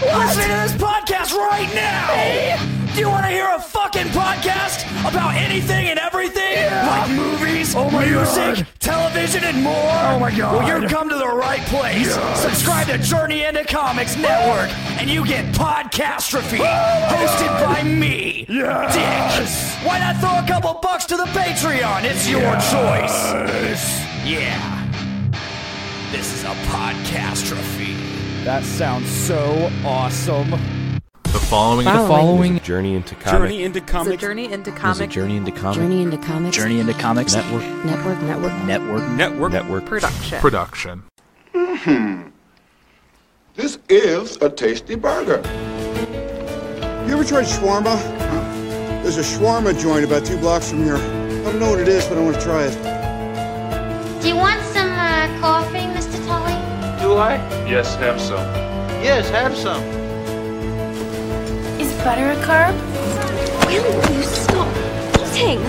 Listen to this podcast right now! Do you want to hear a fucking podcast about anything and everything? Yeah. Like movies, music, television, and more? Oh my god. Well, you've come to the right place. Yes. Subscribe to Journey into Comics Network, and you get Podcastrophe, hosted by me, Yes. Dick. Why not throw a couple bucks to the Patreon? It's your choice. Yeah. This is a Podcastrophe. That sounds so awesome. The following is a Journey into Comics. Journey into Comics. Journey into Is a Comics. Journey into Comics. Journey into Comics. Journey into Comics Network. Production. This is a tasty burger. You ever tried shawarma? There's a shawarma joint about 2 blocks from here. I don't know what it is, but I want to try it. Do you want some coffee, Mr. Tully? Do I? Yes, have some. Yes, have some. Is butter a carb? Will you stop eating?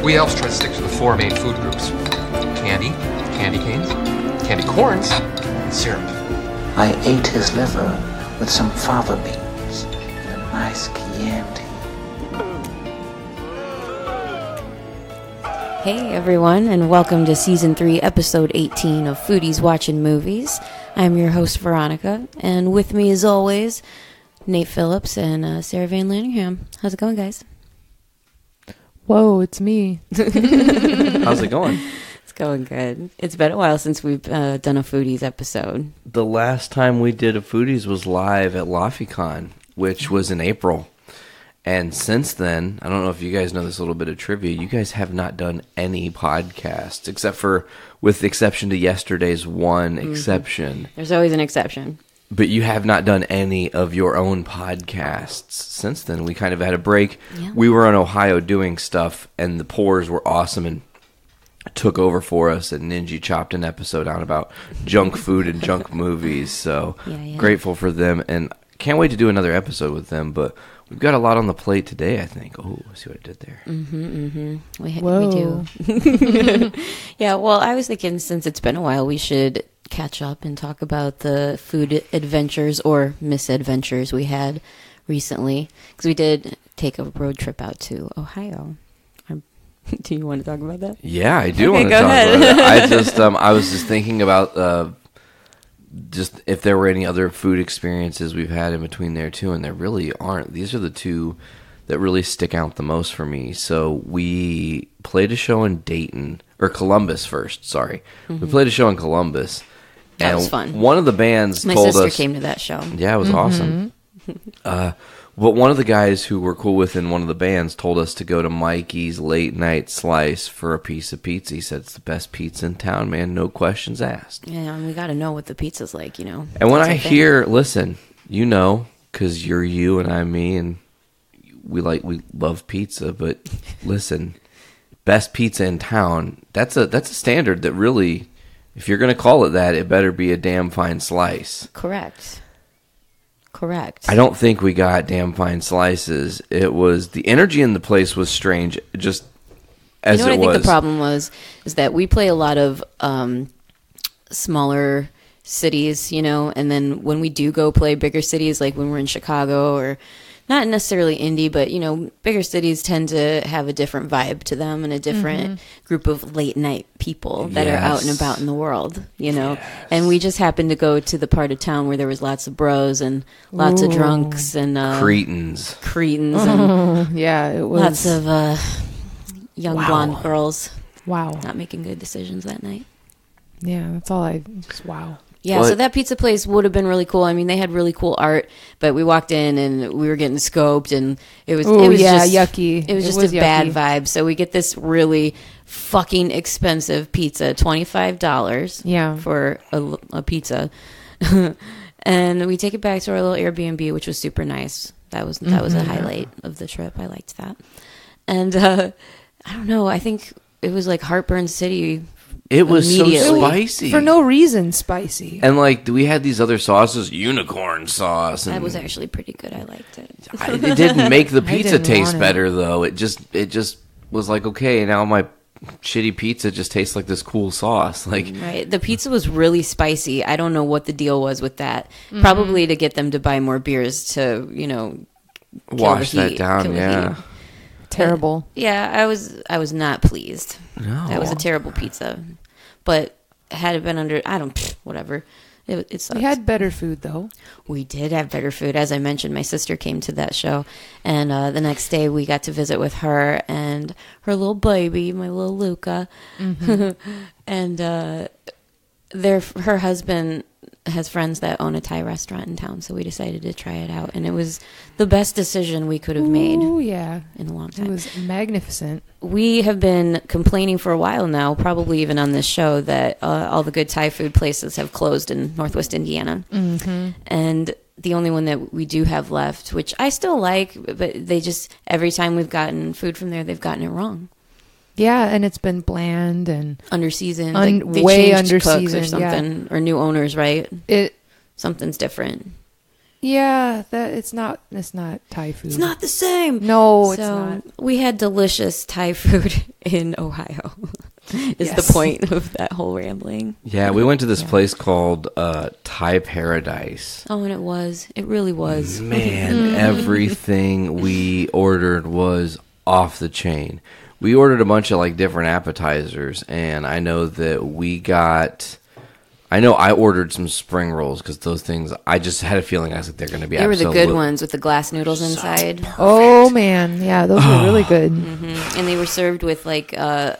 We elves try to stick to the 4 main food groups. Candy, candy canes, candy corns, and syrup. I ate his liver with some fava beans and a nice Chianti. Hey everyone, and welcome to Season 3, Episode 18 of Foodies Watching Movies. I'm your host, Veronica, and with me as always, Nate Phillips and Sarah Van Lanningham. How's it going, guys? Whoa, it's me. How's it going? It's going good. It's been a while since we've done a Foodies episode. The last time we did a Foodies was live at LaFiCon, which was in April. And since then, I don't know if you guys know this little bit of trivia, you guys have not done any podcasts, except for, with the exception to yesterday's one exception. There's always an exception. But you have not done any of your own podcasts since then. We kind of had a break. Yeah. We were in Ohio doing stuff, and the pours were awesome and took over for us, and Ninja chopped an episode out about junk food and junk movies. So grateful for them, and can't wait to do another episode with them, but we've got a lot on the plate today, I think. Oh, see what I did there. We do. Yeah, well, I was thinking since it's been a while, we should catch up and talk about the food adventures or misadventures we had recently. Because we did take a road trip out to Ohio. Do you want to talk about that? Yeah, I do want to talk about it. I was just thinking about just if there were any other food experiences we've had in between there too, and there really aren't. These are the two that really stick out the most for me. So we played a show in Dayton, or Columbus first, sorry. We played a show in Columbus. That was fun. One of the bands My told us... My sister came to that show. Yeah, it was awesome. But one of the guys who we're cool with in one of the bands told us to go to Mikey's Late Night Slice for a piece of pizza. He said it's the best pizza in town, man. No questions asked. Yeah, and we got to know what the pizza's like, you know. And when I hear, listen, you know, because you're you and I'm me, and we love pizza. But listen, best pizza in town. That's a standard that really, if you're going to call it that, it better be a damn fine slice. Correct. I don't think we got damn fine slices. It was, the energy in the place was strange, just as it was. You know what I think the problem was, is that we play a lot of smaller cities, you know, and then when we do go play bigger cities, like when we're in Chicago, or not necessarily Indy, but, you know, bigger cities tend to have a different vibe to them and a different group of late night people that are out and about in the world, you know. And we just happened to go to the part of town where there was lots of bros and lots of drunks and Cretins and yeah, it was lots of young blonde girls. Wow. Not making good decisions that night. Yeah, that's all wow. Yeah, so that pizza place would have been really cool. I mean, they had really cool art, but we walked in and we were getting scoped, and it was just yucky. It was just a bad vibe. So we get this really fucking expensive pizza, $25 for a pizza. And we take it back to our little Airbnb, which was super nice. That was a highlight of the trip. I liked that. And I don't know, I think it was like Heartburn City. It was so spicy. For no reason spicy. And like we had these other sauces, unicorn sauce. And that was actually pretty good. I liked it. It didn't make the pizza taste better though. It just was like, okay, now my shitty pizza just tastes like this cool sauce. Like, right. The pizza was really spicy. I don't know what the deal was with that. Probably to get them to buy more beers to, wash that down. Yeah. Terrible. Yeah, I was not pleased. No. That was a terrible pizza. But had it been under, whatever. It sucks. We had better food, though. We did have better food. As I mentioned, my sister came to that show. And the next day we got to visit with her and her little baby, my little Luca. And her husband has friends that own a Thai restaurant in town. So we decided to try it out. And it was the best decision we could have made. Oh, yeah. In a long time. It was magnificent. We have been complaining for a while now, probably even on this show, that all the good Thai food places have closed in Northwest Indiana. And the only one that we do have left, which I still like, but they just, every time we've gotten food from there, they've gotten it wrong. Yeah, and it's been bland and under-seasoned. way changed under-seasoned cooks or something, or new owners, right? Something's different. Yeah, it's not Thai food. It's not the same. No, it's not. We had delicious Thai food in Ohio. Is the point of that whole rambling. Yeah, we went to this place called Thai Paradise. Oh, and it really was. Man, everything we ordered was off the chain. We ordered a bunch of like different appetizers, and I know that I ordered some spring rolls because those things, I just had a feeling I was like, they're going to be They were the good ones with the glass noodles inside. Perfect. Oh, man. Yeah, those were really good. And they were served with like what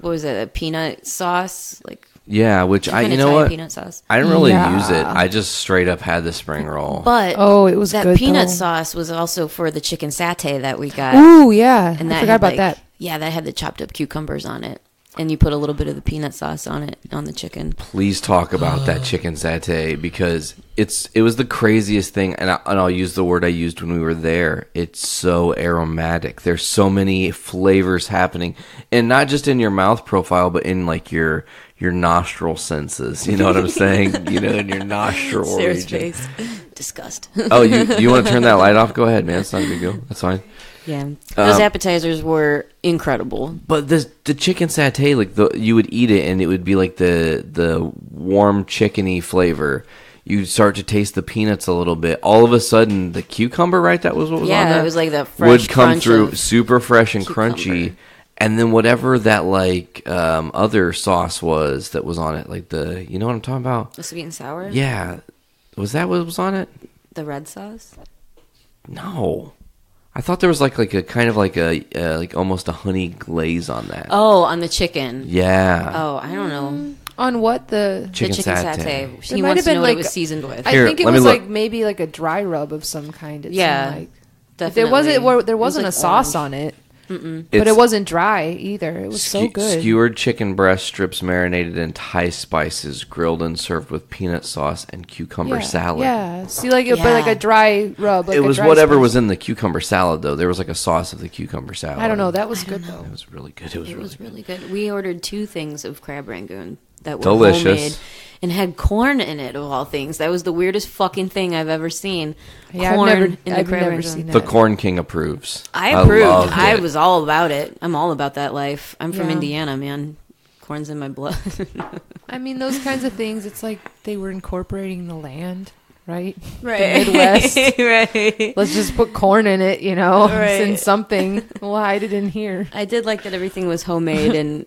was it, a peanut sauce? Yeah, which peanut sauce. I didn't really use it. I just straight up had the spring roll. But it was that good, peanut though. sauce was also for the chicken satay that we got. Ooh, yeah. And I forgot about that. Yeah, that had the chopped up cucumbers on it. And you put a little bit of the peanut sauce on it, on the chicken. Please talk about that chicken satay because it was the craziest thing, and I'll use the word I used when we were there. It's so aromatic. There's so many flavors happening, and not just in your mouth profile, but in like your nostril senses. You know what I'm saying? In your nostril Sarah's region. face. Disgust. Oh, you want to turn that light off? Go ahead, man. It's not a big deal. That's fine. Yeah, those appetizers were incredible. But the chicken satay, you would eat it and it would be like the warm chickeny flavor. You'd start to taste the peanuts a little bit. All of a sudden, the cucumber, right? That was what was on that? Yeah, it was like the fresh would come crunch through of super fresh and cucumber. crunchy. And then whatever that other sauce was that was on it, like you know what I'm talking about? The sweet and sour. Yeah, was that what was on it? The red sauce. No. I thought there was like a kind of like almost a honey glaze on that. Oh, on the chicken. Yeah. Oh, I don't know. On what the chicken satay? It He might wants have to been know what like it was seasoned with. I Here, think it let me was look. like maybe like a dry rub of some kind. Yeah, seemed like. definitely. There wasn't It a was sauce orange. on it. Mm-mm. But it wasn't dry either. It was so good. Skewered chicken breast strips marinated in Thai spices, grilled and served with peanut sauce and cucumber salad. Yeah, see, but like a dry rub. Like it was a dry whatever spice. was in the cucumber salad, though. There was like a sauce of the cucumber salad. I don't know. That was good though. It was really good. It was really good. We ordered 2 things of crab rangoon that were delicious homemade and had corn in it, of all things. That was the weirdest fucking thing I've ever seen. Yeah, corn I've in the crab never rangoon. seen that. The Corn King approves. I approved. loved I it. was all about it. I'm all about that life. I'm from Yeah. Indiana, man. Corn's in my blood. I mean, those kinds of things. It's like they were incorporating the land, right? Right. The Midwest. Right. Let's just put corn in it, Right. It's in something. We'll hide it in here. I did like that everything was homemade and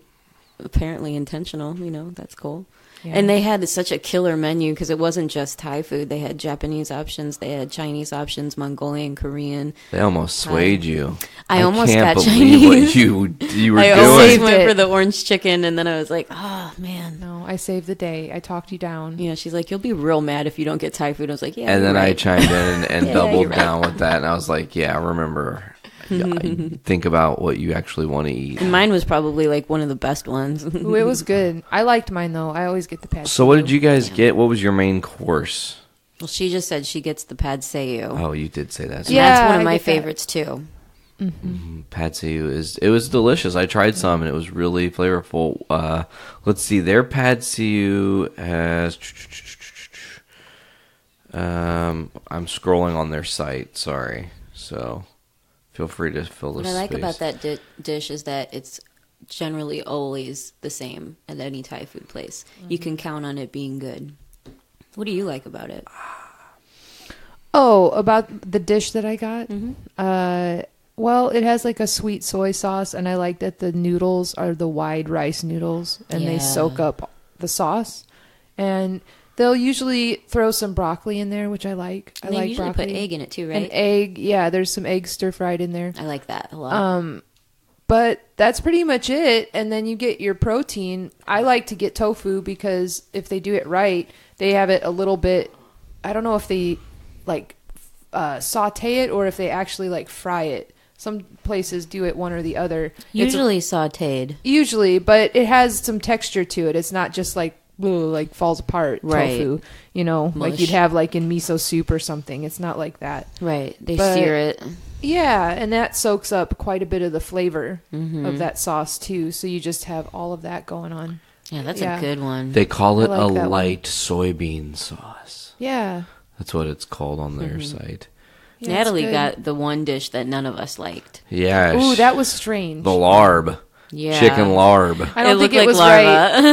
apparently intentional. That's cool. Yeah. And they had such a killer menu because it wasn't just Thai food. They had Japanese options. They had Chinese options, Mongolian, Korean. They almost swayed you. I almost can't got believe Chinese. what you were I doing. almost went for the orange chicken, and then I was like, oh, man. No, I saved the day. I talked you down. She's like, you'll be real mad if you don't get Thai food. I was like, yeah. And then you're I right. chimed in and Yeah, doubled you're right. down with that, and I was like, "Yeah, remember, think about what you actually want to eat." And mine was probably like one of the best ones. Ooh, it was good. I liked mine though. I always get the pad. So, what did you guys get? What was your main course? Well, she just said she gets the pad seiyu. Oh, you did say that. And that's one of I my get that. favorites too. Pad see ew was delicious. I tried some and it was really flavorful. Let's see, their pad see ew has. I'm scrolling on their site. Sorry, so feel free to fill this. What I like space. about that dish is that it's generally always the same at any Thai food place. You can count on it being good. What do you like about it? Oh, about the dish that I got? Well, it has like a sweet soy sauce, and I like that the noodles are the wide rice noodles, and they soak up the sauce. And they'll usually throw some broccoli in there, which I like. I like usually broccoli. put egg in it too, right? An egg, yeah. There's some eggs stir-fried in there. I like that a lot. But that's pretty much it. And then you get your protein. I like to get tofu because if they do it right, they have it a little bit. I don't know if they like saute it or if they actually like fry it. Some places do it one or the other. Usually sauteed. Usually, but it has some texture to it. It's not just like falls apart tofu, you know, Mush. like you'd have like in miso soup or something. It's not like that. Right. They sear it. Yeah, and that soaks up quite a bit of the flavor of that sauce too. So you just have all of that going on. Yeah, that's a good one. They call it I like a that light soybean sauce. Yeah. That's what it's called on their site. Yeah, Natalie it's good. got the one dish that none of us liked. Yeah. Ooh, that was strange. The larb. Yeah. Chicken larb. I don't think looked it was like right.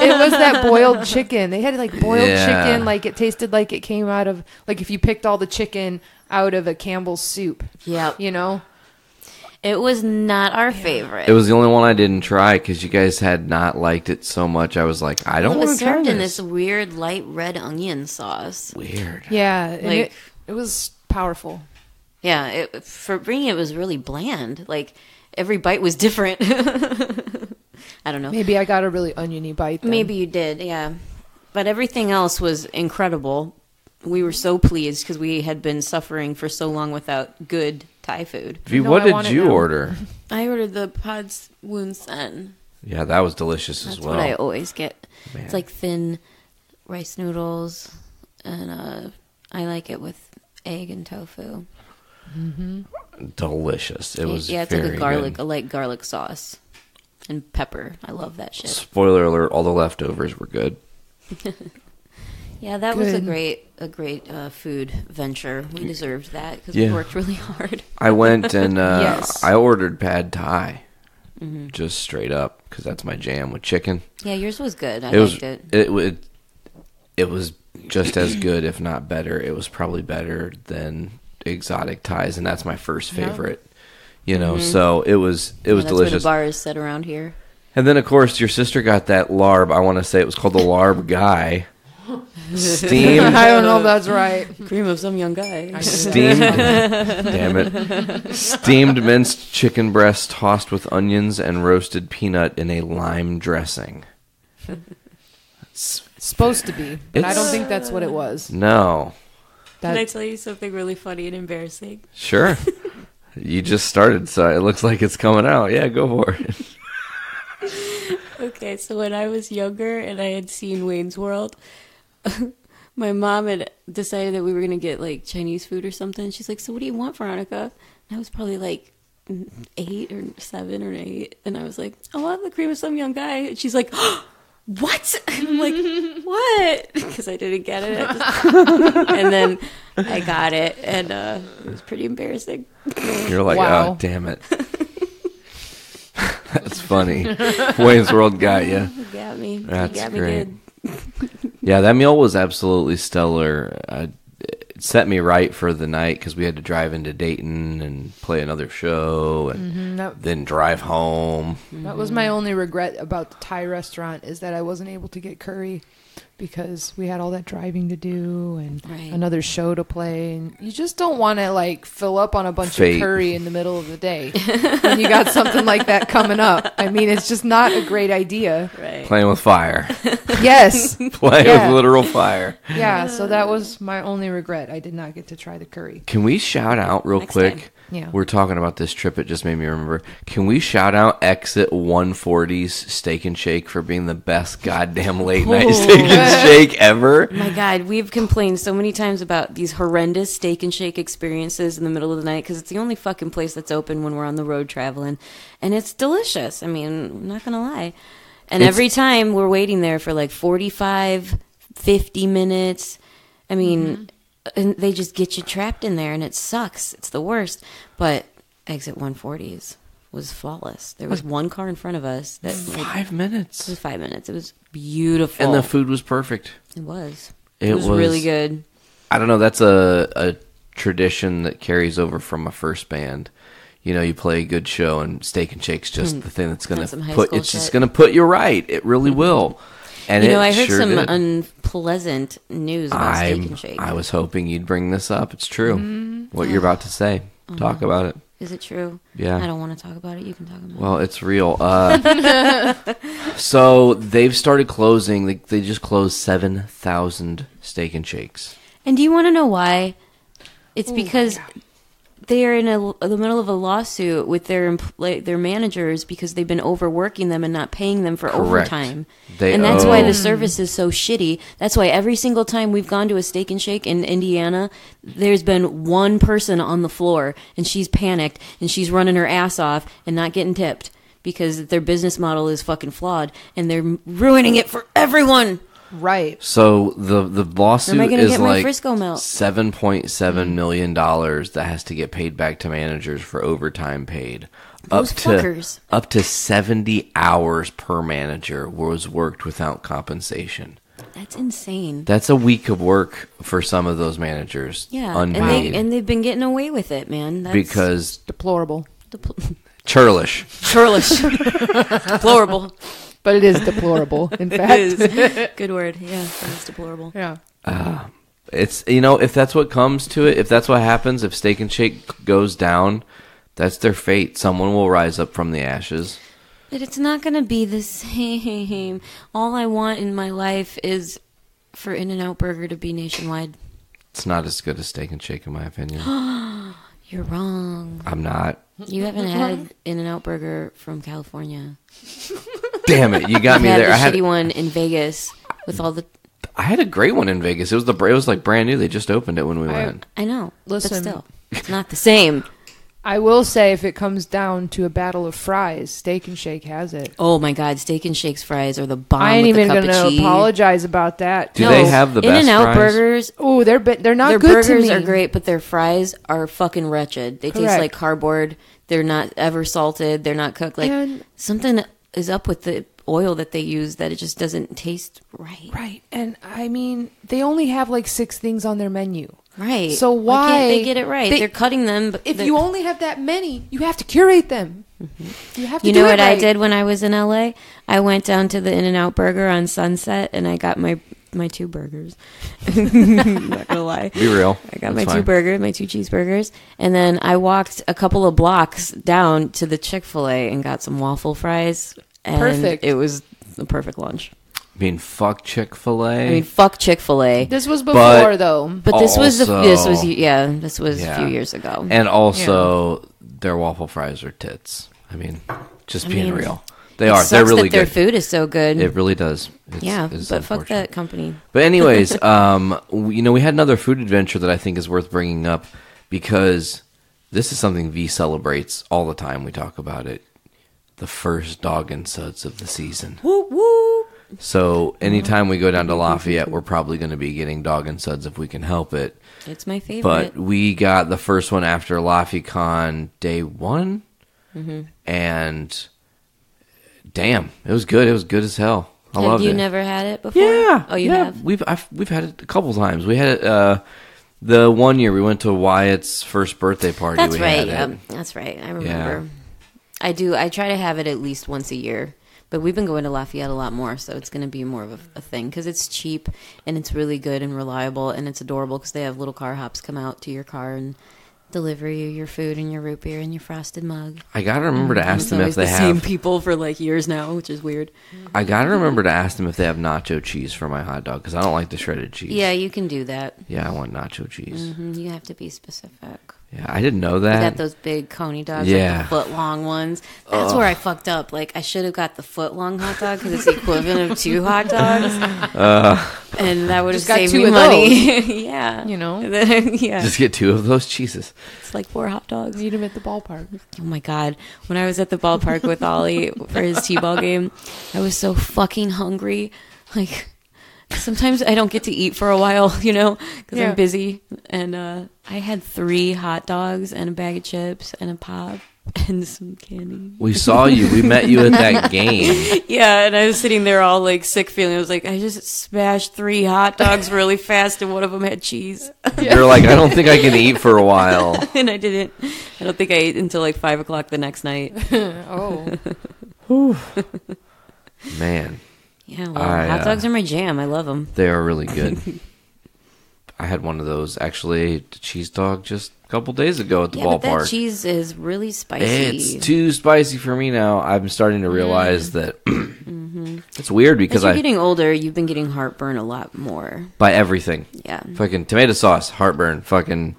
It was that boiled chicken. They had like boiled Yeah. chicken, like it tasted like it came out of like if you picked all the chicken out of a Campbell's soup. Yep. You know? It was not our favorite. It was the only one I didn't try because you guys had not liked it so much. I was like, I don't It want was to try served in this. this weird light red onion sauce. Weird. Yeah, and Like- it was powerful. Yeah, for bringing it was really bland. Like every bite was different. I don't know. Maybe I got a really oniony bite. Then. Maybe you did, yeah. But everything else was incredible. We were so pleased because we had been suffering for so long without good Thai food. V, No, what I want did it you now. order? I ordered the Pods Woon Sen. Yeah, that was delicious That's as well. what I always get. Man. It's like thin rice noodles, and I like it with egg and tofu. Delicious. It was it's very like a garlic, good. a light garlic sauce and pepper. I love that shit. Spoiler alert, all the leftovers were good. Yeah, that was a Good. great food venture. We deserved that because Yeah. we worked really hard. I went and Yes. I ordered pad thai. Just straight up because that's my jam with chicken. Yeah, yours was good. I It was liked it. it was just as good, if not better. It was probably better than exotic Thais, and that's my first favorite. You know, so it was That's where delicious. the bar is set around here. And then of course your sister got that larb. I want to say it was called the larb guy. Steamed, I don't know if that's right. Cream of some young guy. steamed. Damn it! Steamed minced chicken breast tossed with onions and roasted peanut in a lime dressing. Supposed to be, but I don't It's- think that's what it was. No, Can I That, tell you something really funny and embarrassing? sure. You just started, so it looks like it's coming out. Yeah, go for it. Okay, so when I was younger and I had seen Wayne's World, my mom had decided that we were going to get like Chinese food or something. She's like, "So what do you want, Veronica?" And I was probably like 8 or 7 or 8. And I was like, "I want the cream of some young guy." And she's like, "What?" And I'm like, "What?" Because I didn't get it. And then I got it, and it was pretty embarrassing. You're like, Wow. oh, damn it. That's funny. Wayne's World got you. You got me. That's you got me great. good. Yeah, that meal was absolutely stellar. It set me right for the night because we had to drive into Dayton and play another show and then drive home. that was my only regret about the Thai restaurant is that I wasn't able to get curry because we had all that driving to do and Right. another show to play. And you just don't want to like fill up on a bunch Fate. of curry in the middle of the day when you got something like that coming up. I mean, it's just not a great idea. Right. Playing with fire. Yes. Playing Yeah. with literal fire. Yeah, so that was my only regret. I did not get to try the curry. Can we shout out real Next quick? time. Yeah. We're talking about this trip. It just made me remember. Can we shout out Exit 140's Steak and Shake for being the best goddamn late night steak and shake ever? My God, we've complained so many times about these horrendous steak and shake experiences in the middle of the night because it's the only fucking place that's open when we're on the road traveling. And it's delicious. I mean, I'm not going to lie. And every time we're waiting there for like 45, 50 minutes. I mean, and they just get you trapped in there and it sucks. It's the worst. But Exit 140 is was flawless. There was one car in front of us that 5 minutes. It was 5 minutes. It was beautiful, And the food was perfect. It was. It was really good. I don't know. That's a tradition that carries over from my first band. You play a good show, and Steak and Shake's just the thing that's going to put. It's just going to put you right. It really will. And I heard sure some did. unpleasant news about Steak and Shake. I was hoping you'd bring this up. It's true. What you're about to say. Talk about it. Is it true? Yeah. I don't want to talk about it. You can talk about it. Well, it's real. So they've started closing. They just closed 7,000 Steak and Shakes. And do you want to know why? It's because they are in the middle of a lawsuit with their managers because they've been overworking them and not paying them for overtime. And that's why the service is so shitty. That's why every single time we've gone to a Steak and Shake in Indiana, there's been one person on the floor, and she's panicked, and she's running her ass off and not getting tipped because their business model is fucking flawed, and they're ruining it for everyone. Right. So the lawsuit is like $7.7 million that has to get paid back to managers for overtime paid. Those fuckers. Up to 70 hours per manager was worked without compensation. That's insane. That's a week of work for some of those managers. Yeah, unpaid. and they've been getting away with it, man. That's because deplorable. Churlish. Deplorable. But it is deplorable, in fact. It is. Good word. Yeah, it's deplorable. Yeah. It's, if that's what comes to it, if that's what happens, if Steak and Shake goes down, that's their fate. Someone will rise up from the ashes. But it's not going to be the same. All I want in my life is for In-N-Out Burger to be nationwide. It's not as good as Steak and Shake, in my opinion. You're wrong. I'm not. You haven't had In-N-Out Burger from California. Damn it, you got me there. I had the shitty one in Vegas with all the... I had a great one in Vegas. It was like brand new. They just opened it when we went. I know. Listen, but still, it's not the same. I will say, if it comes down to a battle of fries, Steak and Shake has it. Oh my God, Steak and Shake's fries are the bomb. I ain't even going to apologize about that. Do they have the best In-N-Out fries? burgers. Oh, they're not their good to burgers me. are great, but their fries are fucking wretched. They taste like cardboard. They're not ever salted. They're not cooked. Something is up with the oil that they use that it just doesn't taste right. Right. And I mean, they only have 6 things on their menu. Right. So why can't they get it right? They're cutting them. But if you only have that many, you have to curate them. Mm-hmm. You have to. You know what I did when I was in LA? I went down to the In-N-Out Burger on Sunset, and I got my 2 burgers. I'm not gonna lie. Be real. I got my 2 burgers, my 2 cheeseburgers, and then I walked a couple of blocks down to the Chick-fil-A and got some waffle fries. And perfect. It was the perfect lunch. I mean, fuck Chick-fil-A. I mean, fuck Chick-fil-A. This was before, though. But this was a few years ago. And also, their waffle fries are tits. I mean, just being real. They are. They're really good. Their food is so good. It really does. But fuck that company. But anyways, we had another food adventure that I think is worth bringing up because this is something V celebrates all the time. We talk about it. The first dog and suds of the season. Woo woo. So anytime we go down to Lafayette, we're probably going to be getting dog and suds if we can help it. It's my favorite. But we got the first one after LaFayCon day 1. Mm-hmm. And damn, it was good. It was good as hell. I loved it. Have you never had it before? Yeah. Oh, you have? We've had it a couple times. We had it the one year we went to Wyatt's first birthday party. That's we right. Had it. That's right. I remember. Yeah. I try to have it at least once a year. But we've been going to Lafayette a lot more, so it's going to be more of a thing because it's cheap and it's really good and reliable and it's adorable because they have little car hops come out to your car and deliver you your food and your root beer and your frosted mug. I got to remember to ask them if they have... same people for years now, which is weird. I got to remember to ask them if they have nacho cheese for my hot dog because I don't like the shredded cheese. Yeah, you can do that. Yeah, I want nacho cheese. Mm-hmm. You have to be specific. Yeah, I didn't know that. We got those big coney dogs, the foot-long ones. That's where I fucked up. I should have got the foot-long hot dog because it's the equivalent of 2 hot dogs. And that would have saved me money. Yeah. Yeah. Just get 2 of those cheeses. It's like 4 hot dogs. Eat them at the ballpark. Oh, my God. When I was at the ballpark with Ollie for his T-ball game, I was so fucking hungry. Sometimes I don't get to eat for a while, because I'm busy. And I had 3 hot dogs and a bag of chips and a pop. and some candy. We saw you. We met you at that game. Yeah, and I was sitting there all like sick feeling. I was like, I just smashed 3 hot dogs really fast, and one of them had cheese. You're like, I don't think I can eat for a while. And I didn't. I don't think I ate until like 5 o'clock the next night. Oh. Man. Yeah, well, hot dogs are my jam. I love them. They are really good. I had one of those. Actually, ate a cheese dog just a couple days ago at the ballpark. But that cheese is really spicy. It's too spicy for me now. I'm starting to realize that it's weird because as you're getting older, you've been getting heartburn a lot more. By everything. Yeah. Fucking tomato sauce, heartburn. Fucking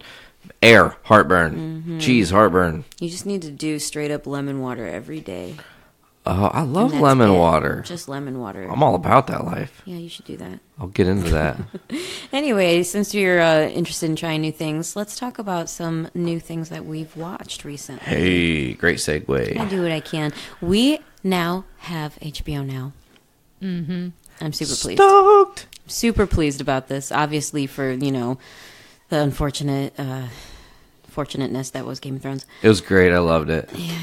air, heartburn. Cheese, heartburn. You just need to do straight up lemon water every day. Oh, I love lemon water. Just lemon water. I'm all about that life. Yeah, you should do that. I'll get into that. Anyway, since you're interested in trying new things, let's talk about some new things that we've watched recently. Hey, great segue. I do what I can. We now have HBO Now. Mm-hmm. I'm super pleased. Stoked. Super pleased about this. Obviously, for the fortunateness that was Game of Thrones. It was great. I loved it. Yeah.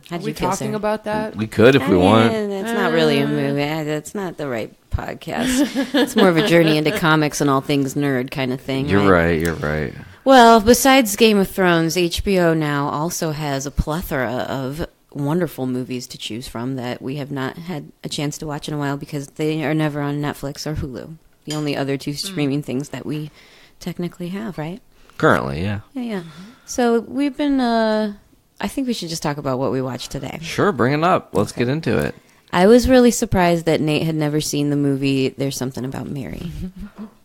How'd Are we you feel, talking Sarah? about that? We could if we want. It's not really a movie. That's not the right podcast. It's more of a journey into comics and all things nerd kind of thing. You're right. Well, besides Game of Thrones, HBO Now also has a plethora of wonderful movies to choose from that we have not had a chance to watch in a while because they are never on Netflix or Hulu. The only other 2 streaming things that we technically have, right? Currently, yeah. Yeah. So we've been... I think we should just talk about what we watched today. Sure, bring it up. Let's get into it. I was really surprised that Nate had never seen the movie There's Something About Mary.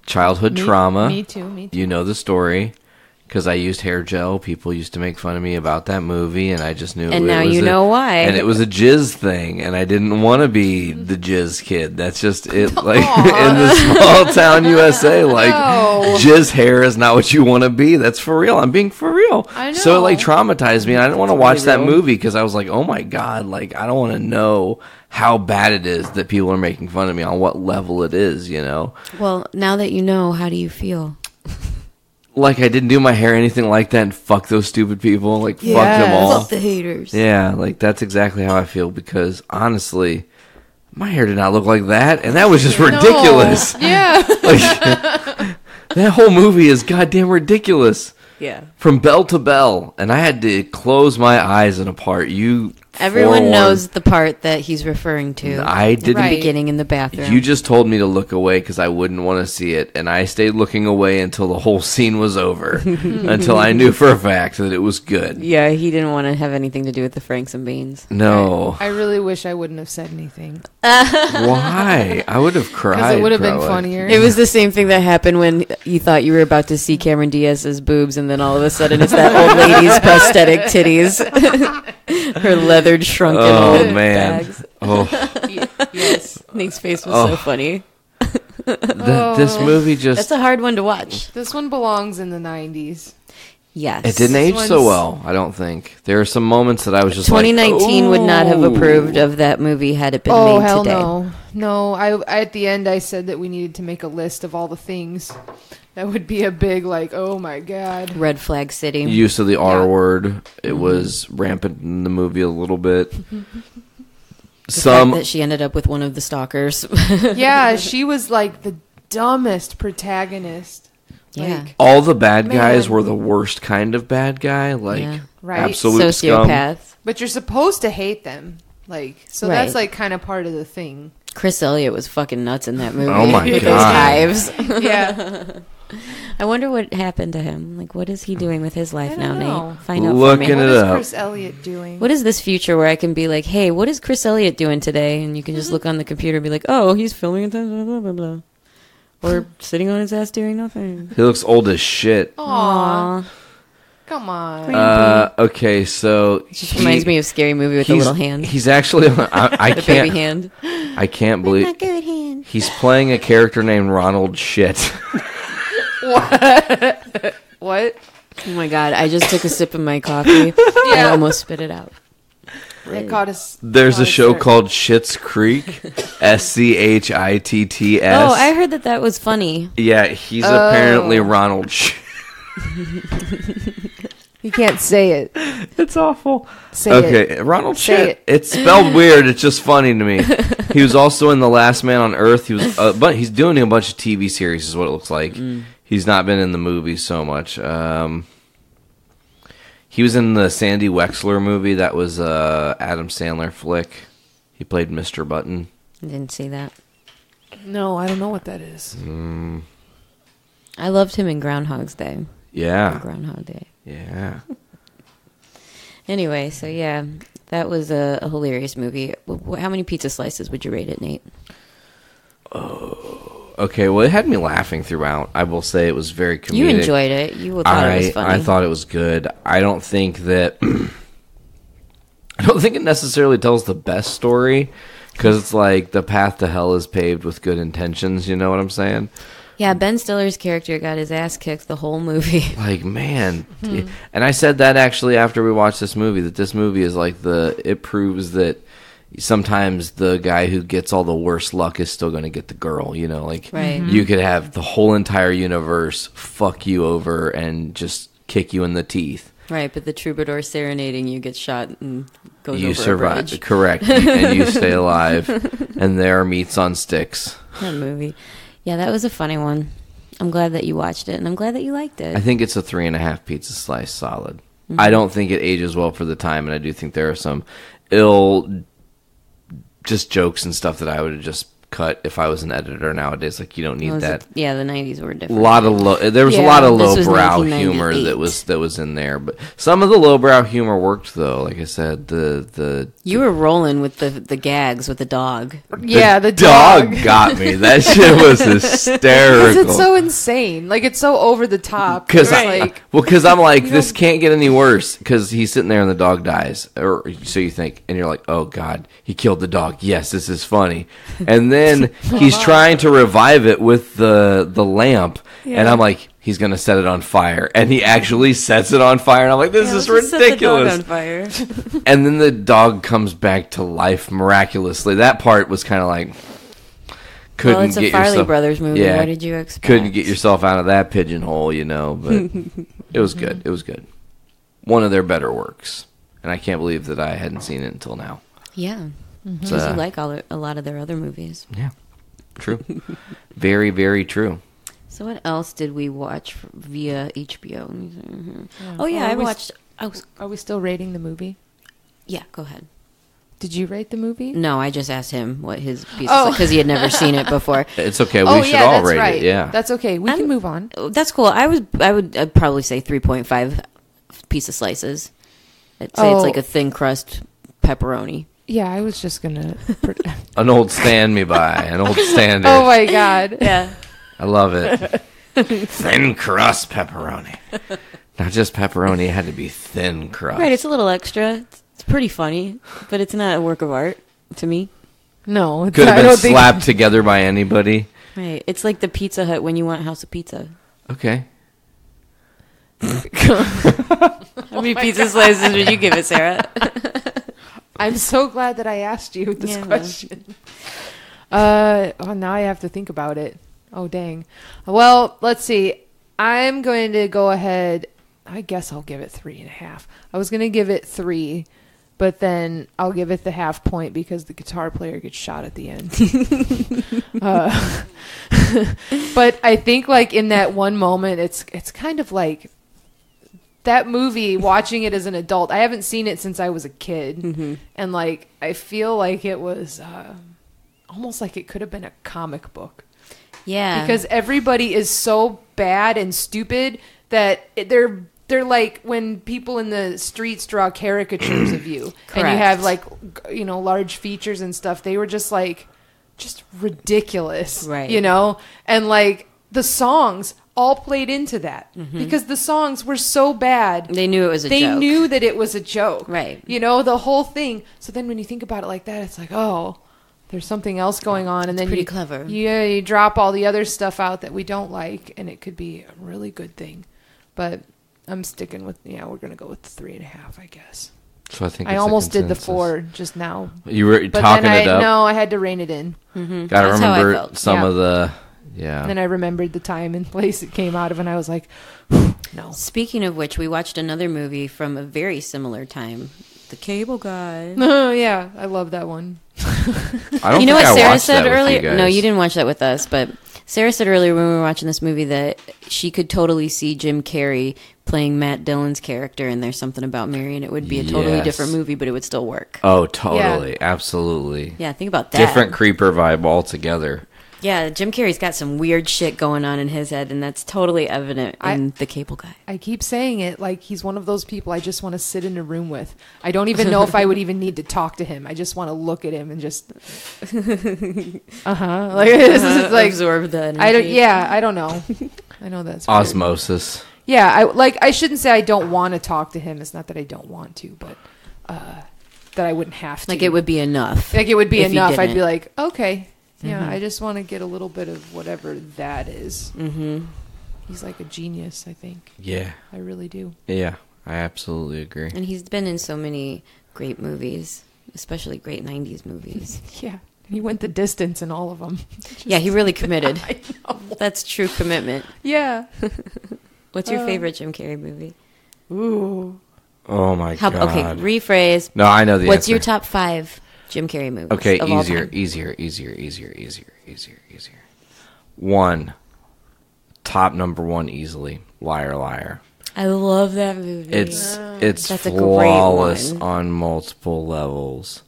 Childhood trauma. Me too. You know the story. Because I used hair gel. People used to make fun of me about that movie, and I just knew and now you know why. And it was a jizz thing, and I didn't want to be the jizz kid. That's just it. Like, in the small town USA, jizz hair is not what you want to be. That's for real. I'm being for real. I know. So it, traumatized me, and I didn't want to watch that movie because I was like, oh my God, I don't want to know how bad it is that people are making fun of me, on what level it is, Well, now that you know, how do you feel? Like I didn't do my hair anything like that, and fuck those stupid people. Fuck them all. Fuck the haters. Yeah, that's exactly how I feel because honestly, my hair did not look like that, and that was just ridiculous. No. Yeah. That whole movie is goddamn ridiculous. Yeah. From bell to bell, and I had to close my eyes in a part. Everyone knows the part that he's referring to. I didn't. At the beginning in the bathroom. You just told me to look away because I wouldn't want to see it, and I stayed looking away until the whole scene was over, until I knew for a fact that it was good. Yeah, he didn't want to have anything to do with the Franks and Beans. No. I really wish I wouldn't have said anything. Why? I would have cried. Because it would have been probably. funnier. It was the same thing that happened when you thought you were about to see Cameron Diaz's boobs, and then all of a sudden it's that old lady's prosthetic titties. Her leathered, shrunken old bags. Oh. Yes. Nate's face was so funny. This movie just... That's a hard one to watch. This one belongs in the 90s. Yes. It didn't age so well, I don't think. There are some moments that I was just 2019 would not have approved of that movie had it been made hell today. No, I at the end I said that we needed to make a list of all the things. That would be a big, oh my God. Red Flag City. Use of the R word. It was rampant in the movie a little bit. The fact that she ended up with one of the stalkers. Yeah, she was the dumbest protagonist. Yeah. All the bad guys were the worst kind of bad guy. Right. Absolute sociopath. Scum. But you're supposed to hate them. That's kind of part of the thing. Chris Elliott was fucking nuts in that movie. Oh my with God. those hives. Yeah. I wonder what happened to him. What is he doing with his life now, Nate? Find out for me. Looking it up. What is Chris Elliott doing? What is this future where I can be like, hey, what is Chris Elliott doing today? And you can just look on the computer and be like, oh, he's filming blah, blah, blah, blah. Or sitting on his ass doing nothing. He looks old as shit. Aww. Come on. Okay, so... It just reminds me of Scary Movie with the little hand. He's actually... I the can't... baby hand. I can't believe... Not good hand. He's playing a character named Ronald Shit. What? Oh my God, I just took a sip of my coffee and I almost spit it out. There's a show called Schitt's Creek. Schitts. Oh, I heard that was funny. Yeah, he's apparently Ronald Shit. You can't say it. It's awful. Say okay, Ronald Shit. It's spelled weird. It's just funny to me. He was also in The Last Man on Earth. He was, but he's doing a bunch of TV series, is what it looks like. He's not been in the movies so much. He was in the Sandy Wexler movie. That was Adam Sandler flick. He played Mr. Button. I didn't see that. No, I don't know what that is. I loved him in Groundhog's Day. Yeah. Groundhog Day. Yeah. Anyway, so yeah, that was a hilarious movie. How many pizza slices would you rate it, Nate? Oh, okay. Well, it had me laughing throughout. I will say it was very comedic. You enjoyed it. You thought it was funny. I thought it was good. I don't think that. I don't think it necessarily tells the best story because it's like the path to hell is paved with good intentions. You know what I'm saying? Yeah, Ben Stiller's character got his ass kicked the whole movie. Like, man. And I said that actually after we watched this movie, that this movie is like it proves that sometimes the guy who gets all the worst luck is still going to get the girl, you know? Like, you could have the whole entire universe fuck you over and just kick you in the teeth. Right, but the troubadour serenading you gets shot and goes you over survive, a bridge. correct, and you stay alive, and there are meats on sticks. That movie. Yeah, that was a funny one. I'm glad that you watched it, and I'm glad that you liked it. I think it's a 3.5 pizza slice solid. I don't think it ages well for the time, and I do think there are some just jokes and stuff that I would have just cut if I was an editor nowadays. Like, you don't need that. Yeah, the 90s were different. There was a lot of lowbrow humor that was in there, but some of the lowbrow humor worked though. Like I said, you were rolling with the gags with the dog. Yeah, the dog got me. That shit was hysterical. Because it's so insane. Like, it's so over the top. Because I'm like, this can't get any worse. Because he's sitting there and the dog dies, or so you think, and you're like, oh god, he killed the dog. Yes, this is funny. And then he's trying to revive it with the lamp, and I'm like, he's gonna set it on fire, and he actually sets it on fire, and I'm like, this is ridiculous. Set the dog on fire. And then the dog comes back to life miraculously. That part was kind of like, it's a Farley Brothers movie. Yeah, what did you expect? Couldn't get yourself out of that pigeonhole, you know. But it was good. It was good. One of their better works, and I can't believe that I hadn't seen it until now. Yeah. Because you like a lot of their other movies. Yeah, true. Very, very true. So what else did we watch via HBO? Oh yeah, I watched. Are we still rating the movie? Yeah, go ahead. Did you rate the movie? No, I just asked him what his piece was because he had never seen it before. It's okay. We should all rate it. Yeah, that's okay. We can move on. That's cool. I'd probably say 3.5 pizza slices. I'd say it's like a thin crust pepperoni. Yeah, I was just gonna an old stand me by, an old standard. Oh my god! Yeah, I love it. Thin crust pepperoni, not just pepperoni. It had to be thin crust. Right, it's a little extra. It's pretty funny, but it's not a work of art to me. No, could have been slapped together by anybody. Right, it's like the Pizza Hut when you want House of Pizza. Okay. How many pizza slices would you give it, Sarah? I'm so glad that I asked you this question. Now I have to think about it. Oh, dang. Well, let's see. I'm going to go ahead. I guess I'll give it 3.5. I was going to give it 3, but then I'll give it the half point because the guitar player gets shot at the end. But I think, like, in that one moment, it's kind of like that movie, watching it as an adult. I haven't seen it since I was a kid. And, like, I feel like it was almost like it could have been a comic book. Yeah. Because everybody is so bad and stupid that they're like when people in the streets draw caricatures of you. Correct. And you have, like, you know, large features and stuff. They were just, like, just ridiculous. Right. You know? And, like, the songs all played into that because the songs were so bad. They knew it was a joke. They knew that it was a joke. Right. You know, the whole thing. So then when you think about it like that, it's like, oh, there's something else going on. And then pretty clever. Yeah, you drop all the other stuff out that we don't like, and it could be a really good thing. But I'm sticking with, we're going to go with the 3.5, I guess. So I think I almost did the 4 just now. You were talking it up? No, I had to rein it in. Gotta remember some of the... Yeah. And then I remembered the time and place it came out of, and I was like, no. Speaking of which, we watched another movie from a very similar time, The Cable Guy. Oh, yeah. I love that one. I don't You know think what I Sarah watched said that with earlier? you guys. No, you didn't watch that with us, but Sarah said earlier when we were watching this movie that she could totally see Jim Carrey playing Matt Dillon's character in There's Something About Mary, and it would be a totally different movie, but it would still work. Oh, totally. Absolutely. Yeah, think about that. Different creeper vibe altogether. Yeah, Jim Carrey's got some weird shit going on in his head, and that's totally evident in The Cable Guy. I keep saying it like he's one of those people I just want to sit in a room with. I don't even know if I would even need to talk to him. I just want to look at him and just like this is like absorb the energy. I don't know. I know that's weird. Osmosis. Yeah, I shouldn't say I don't want to talk to him. It's not that I don't want to, but that I wouldn't have to. Like it would be enough. Like it would be if you enough. I'd didn't. be like, okay. Yeah, Mhm. I just want to get a little bit of whatever that is. Mm-hmm. He's like a genius, I think. Yeah. I really do. Yeah, I absolutely agree. And he's been in so many great movies, especially great 90s movies. Yeah. He went the distance in all of them. Yeah, he really committed. I know. That's true commitment. Yeah. What's your favorite Jim Carrey movie? Ooh. Oh my god. Okay, rephrase. No, I know the What's answer. your top 5 Jim Carrey movies? Okay, of all easier. time? 1. Top number 1 easily. Liar, Liar. I love that movie. It's That's a great flawless one. on multiple levels.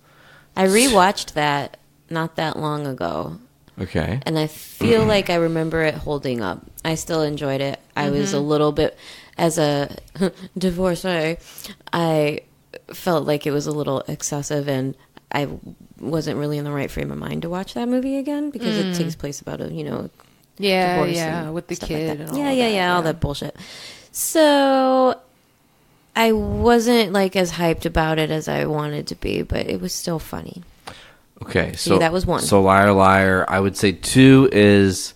I rewatched that not that long ago. Okay. And I feel like I remember it holding up. I still enjoyed it. I was a little bit, as a divorcee, I felt like it was a little excessive, and I wasn't really in the right frame of mind to watch that movie again because it takes place about a, divorce and with the stuff kid like that. and all Yeah, that, all that bullshit. So I wasn't like as hyped about it as I wanted to be, but it was still funny. Okay, See, so that was 1. So Liar, Liar. I would say 2 is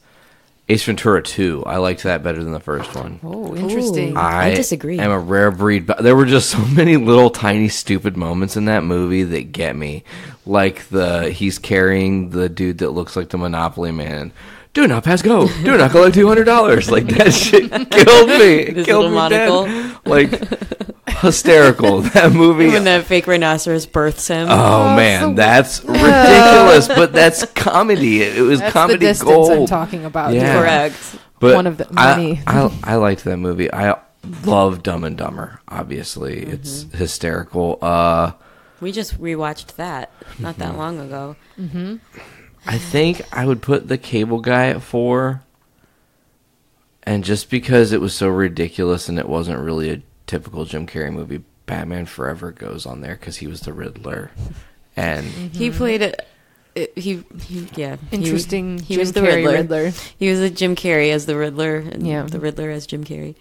Ace Ventura 2. I liked that better than the first one. Oh, interesting. Ooh. I disagree. I'm a rare breed, but there were just so many little tiny stupid moments in that movie that get me. Like he's carrying the dude that looks like the Monopoly Man. Do not pass go. Do not collect $200. Like that shit killed me. This Killed little me dead. monocle. Like hysterical. That movie. When that fake rhinoceros births him. Oh man, that's ridiculous, but that's comedy. It was That's comedy the distance gold. I'm talking about. Yeah. Correct. But One of the many. I liked that movie. I love Dumb and Dumber. Obviously, it's hysterical. We just rewatched that not that long ago. Mm-hmm. I think I would put The Cable Guy at 4, and just because it was so ridiculous and it wasn't really a typical Jim Carrey movie, Batman Forever goes on there because he was the Riddler, and He played it. Interesting. He Jim was the Carrey Riddler. He was the Jim Carrey as the Riddler, and Yeah. the Riddler as Jim Carrey.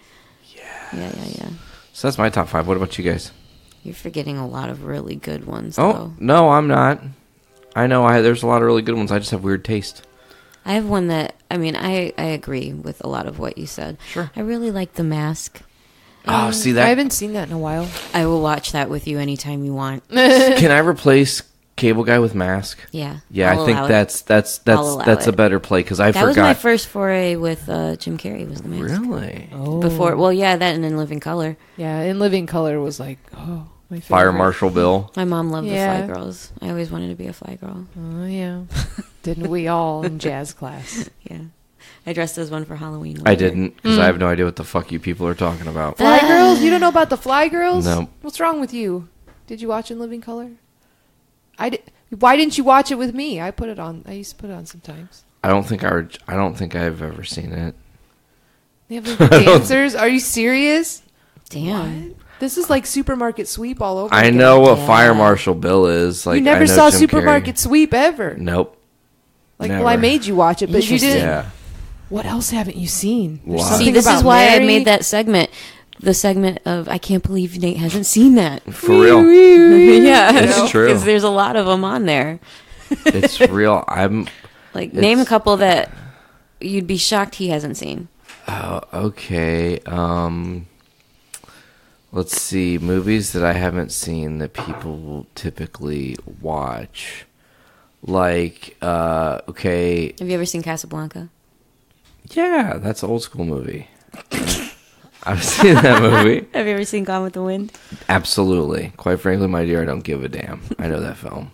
Yeah. so that's my top 5. What about you guys? You're forgetting a lot of really good ones. Oh though. no, I'm not. I know there's a lot of really good ones. I just have weird taste. I have one that I agree with a lot of what you said. Sure. I really like The Mask. Oh, see I that? haven't seen that in a while. I will watch that with you anytime you want. Can I replace Cable Guy with Mask? Yeah. Yeah, I'll I think allow it. that's I'll allow a it. better play because I That was my forgot. first foray with Jim Carrey. Was The Mask. Really? Oh. Before, well, yeah, that and In Living Color. Yeah, In Living Color was like, my favorite. Fire Marshal Bill. My mom loved Yeah. the Fly Girls. I always wanted to be a Fly Girl. Oh, yeah. Didn't we all in jazz class? Yeah. I dressed as one for Halloween. I later. didn't because I have no idea what the fuck you people are talking about. Fly Girls? You don't know about the Fly Girls? No. What's wrong with you? Did you watch In Living Color? Why didn't you watch it with me? I put it on. I used to put it on sometimes. I don't think I've ever seen it. They have like the dancers. Are you serious? Damn. What? This is like Supermarket Sweep all over. I again. know what Yeah. Fire Marshal Bill is. Like You never I know saw Jim Supermarket Carrey. Sweep ever. Nope. Like, Never. well, I made you watch it, but you Interesting. didn't. Yeah. What else haven't you seen? There's Wow. something See, this is about why I Mary. made that segment. The segment of I can't believe Nate hasn't seen that. For real. Yeah, It's true. Because there's a lot of them on there. It's real. Like, name a couple that you'd be shocked he hasn't seen. Okay. Let's see. Movies that I haven't seen that people will typically watch. Like, okay. Have you ever seen Casablanca? Yeah, that's an old school movie. I've seen that movie. Have you ever seen Gone with the Wind? Absolutely. Quite frankly, my dear, I don't give a damn. I know that film.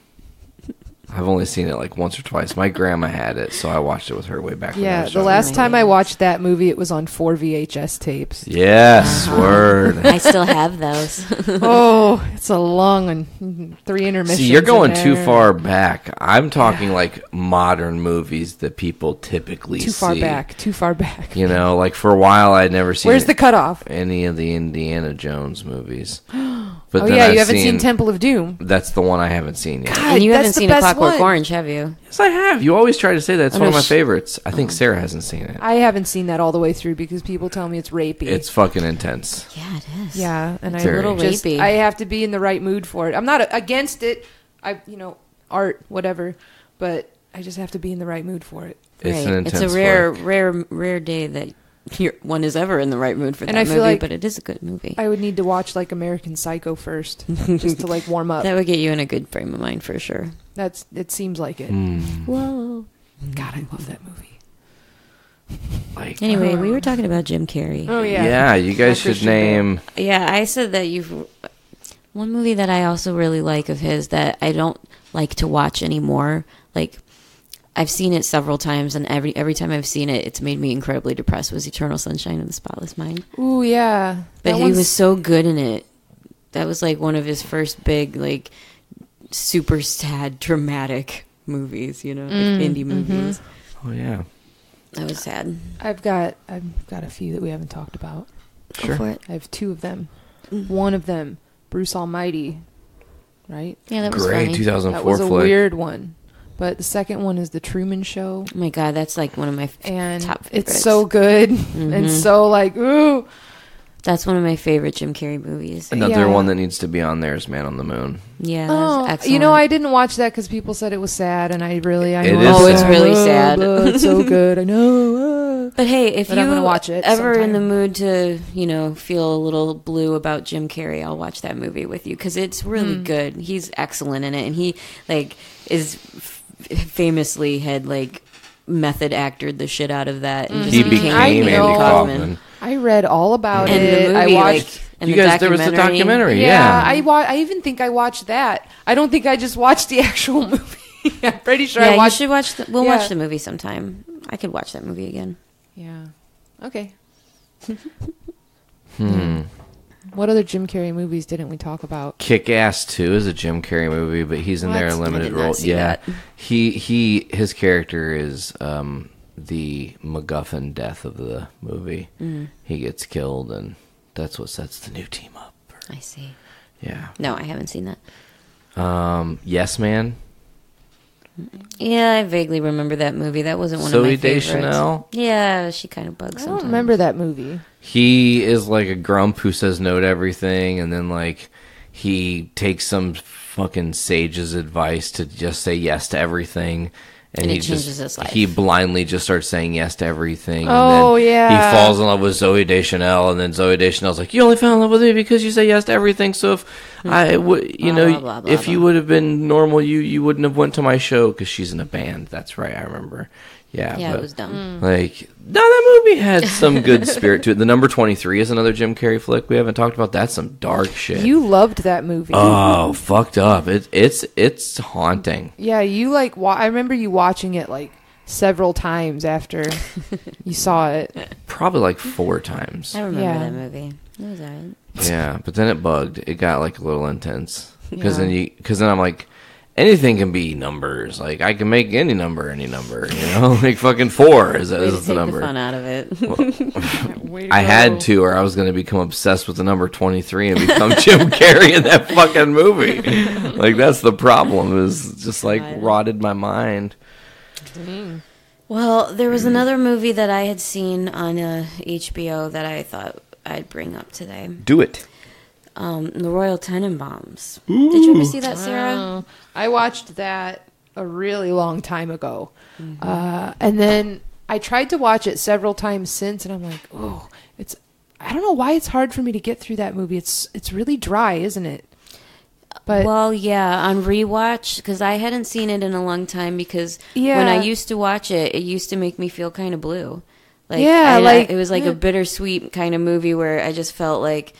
I've only seen it like once or twice. My grandma had it, so I watched it with her way back when I Yeah, was the young. last time I watched that movie, it was on 4 VHS tapes. Yes, word. I still have those. Oh, it's a long one. 3 intermissions. See, you're going in too there. far back. I'm talking like modern movies that people typically see. Too far back. Too far back. You know, like for a while I'd never seen Where's the cutoff? any of the Indiana Jones movies. But Oh then yeah, I've you haven't seen Temple of Doom. That's the one I haven't seen yet. God, And you haven't that's the seen A best Clockwork one. Orange, have you? Yes, I have. You always try to say that. It's Oh, one no, of my favorites. I think Sarah hasn't seen it. I haven't seen that all the way through because people tell me it's rapey. It's fucking intense. Yeah, it is. Yeah, and Very. I A little just rapey. I have to be in the right mood for it. I'm not against it. Art, whatever, but I just have to be in the right mood for it. It's an intense It's a rare day that one is ever in the right mood for that And I movie, feel like but it is a good movie. I would need to watch like American Psycho first, just to like warm up. That would get you in a good frame of mind for sure. It seems like it. Whoa. God, I love that movie. Like, Anyway, we were talking about Jim Carrey. Oh yeah. yeah, you guys That should Christian name. Yeah, I said that one movie that I also really like of his that I don't like to watch anymore. Like, I've seen it several times, and every time I've seen it, it's made me incredibly depressed. Was Eternal Sunshine of the Spotless Mind? Ooh yeah. But That he one's- was so good in it. That was like one of his first big, like, super sad, dramatic movies. You know, like indie movies. Oh yeah, That was sad. I've got a few that we haven't talked about. Go for it. I have 2 of them. One of them, Bruce Almighty, right? Yeah, that was great funny. 2004 That was a flick. weird one. But the second one is The Truman Show. Oh my god, that's like one of my And top favorites. it's so good and so like, ooh. That's one of my favorite Jim Carrey movies. Another Yeah. one that needs to be on there is Man on the Moon. Yeah, Oh, that's excellent. you know, I didn't watch that because people said it was sad, and I It know is Oh, it's it's really sad. It's so good. I know. But hey, if But I'm you gonna watch it ever in the sometime. mood to, feel a little blue about Jim Carrey, I'll watch that movie with you because it's really good. He's excellent in it, and he famously had method acted the shit out of that, and just He became I became know. Andy Kaufman. I read all about And it. the movie, I watched. and You the guys, there was the documentary. Yeah, Yeah. I even think I watched that. I don't think I just watched the actual movie. I'm pretty sure Yeah, I watched. you should watch. We'll Yeah. watch the movie sometime. I could watch that movie again. Yeah. Okay. What other Jim Carrey movies didn't we talk about? Kick-Ass 2 is a Jim Carrey movie, but he's in there in a What? I limited did not role. see Yeah, that. his character is the MacGuffin death of the movie. He gets killed, and that's what sets the new team up. I see. Yeah. No, I haven't seen that. Yes Man. Yeah, I vaguely remember that movie. That wasn't one of Zooey my favorites. Deschanel? Yeah, she kind of bugs I sometimes. don't remember that movie. He is like a grump who says no to everything, and then he takes some fucking sage's advice to just say yes to everything. And he it changes his life. He blindly just starts saying yes to everything. Oh, and then yeah. He falls in love with Zooey Deschanel, and then Zooey Deschanel's like, "You only fell in love with me because you say yes to everything. So if I would, Blah, blah, blah, if you blah. would have been normal, you wouldn't have went to my show because she's in a band." That's right, I remember. Yeah, Yeah, but, it was dumb. No, that movie had some good spirit to it. The Number 23 is another Jim Carrey flick we haven't talked about. That's some dark shit. You loved that movie. Oh, fucked up. It's haunting. Yeah, you I remember you watching it several times after you saw it. Probably 4 times. I remember Yeah. that movie. It was alright. Yeah, but then it bugged. It got a little intense because Yeah. then I'm like, anything can be numbers. I can make any number. Fucking 4 is Way to the take number. the fun out of it. I had to, or I was going to become obsessed with the number 23 and become Jim Carrey in that fucking movie. That's the problem. Is just rotted my mind. Well, there was another movie that I had seen on HBO that I thought I'd bring up today. Do it. The Royal Tenenbaums. Did you ever see that, Sarah? I watched that a really long time ago. And then I tried to watch it several times since, and I'm like, oh, I don't know why it's hard for me to get through that movie. It's really dry, isn't it? But Well, yeah, on rewatch, because I hadn't seen it in a long time because Yeah. when I used to watch it, it used to make me feel kind of blue. Like, it was like a bittersweet kind of movie where I just felt like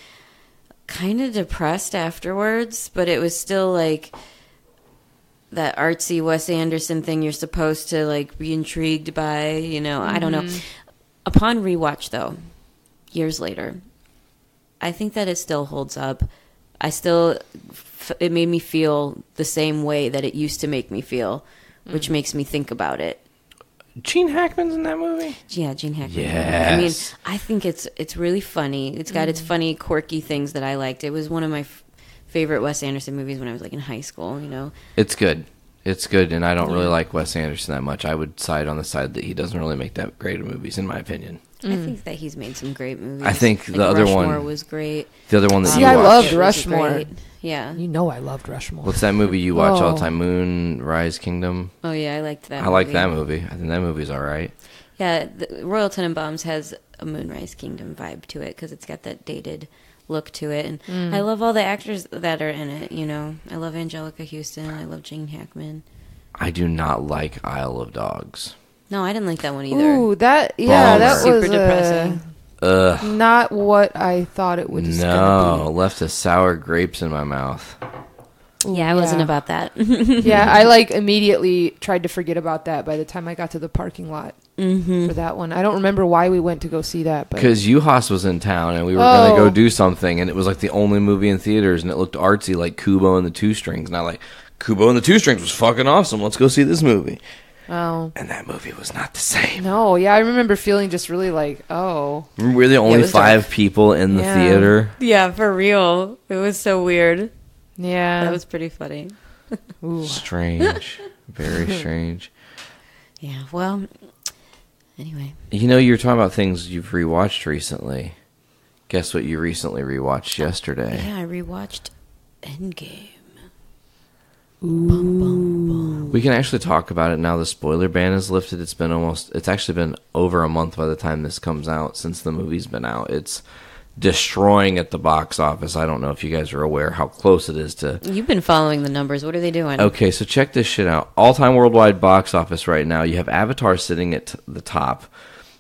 kind of depressed afterwards, but it was still like that artsy Wes Anderson thing you're supposed to like be intrigued by, you know. I don't know. Upon rewatch though, years later, I think that it still holds up. It made me feel the same way that it used to make me feel, which makes me think about it. Gene Hackman's in that movie? Yeah, Gene Hackman. Yes. I mean, I think it's really funny. It's got its funny, quirky things that I liked. It was one of my favorite Wes Anderson movies when I was like in high school, you know. It's good. It's good, and I don't really like Wes Anderson that much. I would side on the side that he doesn't really make that great of movies, in my opinion. I think that he's made some great movies. I think like the other Rushmore one was great. The other one that I loved Rushmore. Yeah. You know I loved Rushmore. What's that movie you watch all the time? Moonrise Kingdom? Oh, yeah, I liked that I like that movie. I think that movie's all right. Yeah, the Royal Tenenbaums has a Moonrise Kingdom vibe to it because it's got that dated look to it. And I love all the actors that are in it, you know. I love Angelica Houston. I love Gene Hackman. I do not like Isle of Dogs. No, I didn't like that one either. Ooh, that was super depressing. Not what I thought it was gonna be. Left a sour grapes in my mouth. Yeah, I wasn't about that. Yeah, I like immediately tried to forget about that by the time I got to the parking lot for that one. I don't remember why we went to go see that, but because Juhas was in town and we were going to go do something, and it was like the only movie in theaters, and it looked artsy, like Kubo and the Two Strings, and I like Kubo and the Two Strings was fucking awesome. Let's go see this movie. Oh, and that movie was not the same. No, yeah, I remember feeling just really like, oh, we're the only 5 people in the theater. Yeah, for real. It was so weird. Yeah, that was pretty funny. Ooh. Strange, very strange. Yeah, well, anyway. You know, you were talking about things you've rewatched recently. Guess what you recently rewatched yesterday? Yeah, I rewatched Endgame. Ooh. Bum, bum, bum. We can actually talk about it now. The spoiler ban is lifted. It's actually been over a month by the time this comes out since the movie's been out. It's destroying at the box office. I don't know if you guys are aware how close it is to... You've been following the numbers. What are they doing? Okay, so check this shit out. All-time worldwide box office right now, you have Avatar sitting at the top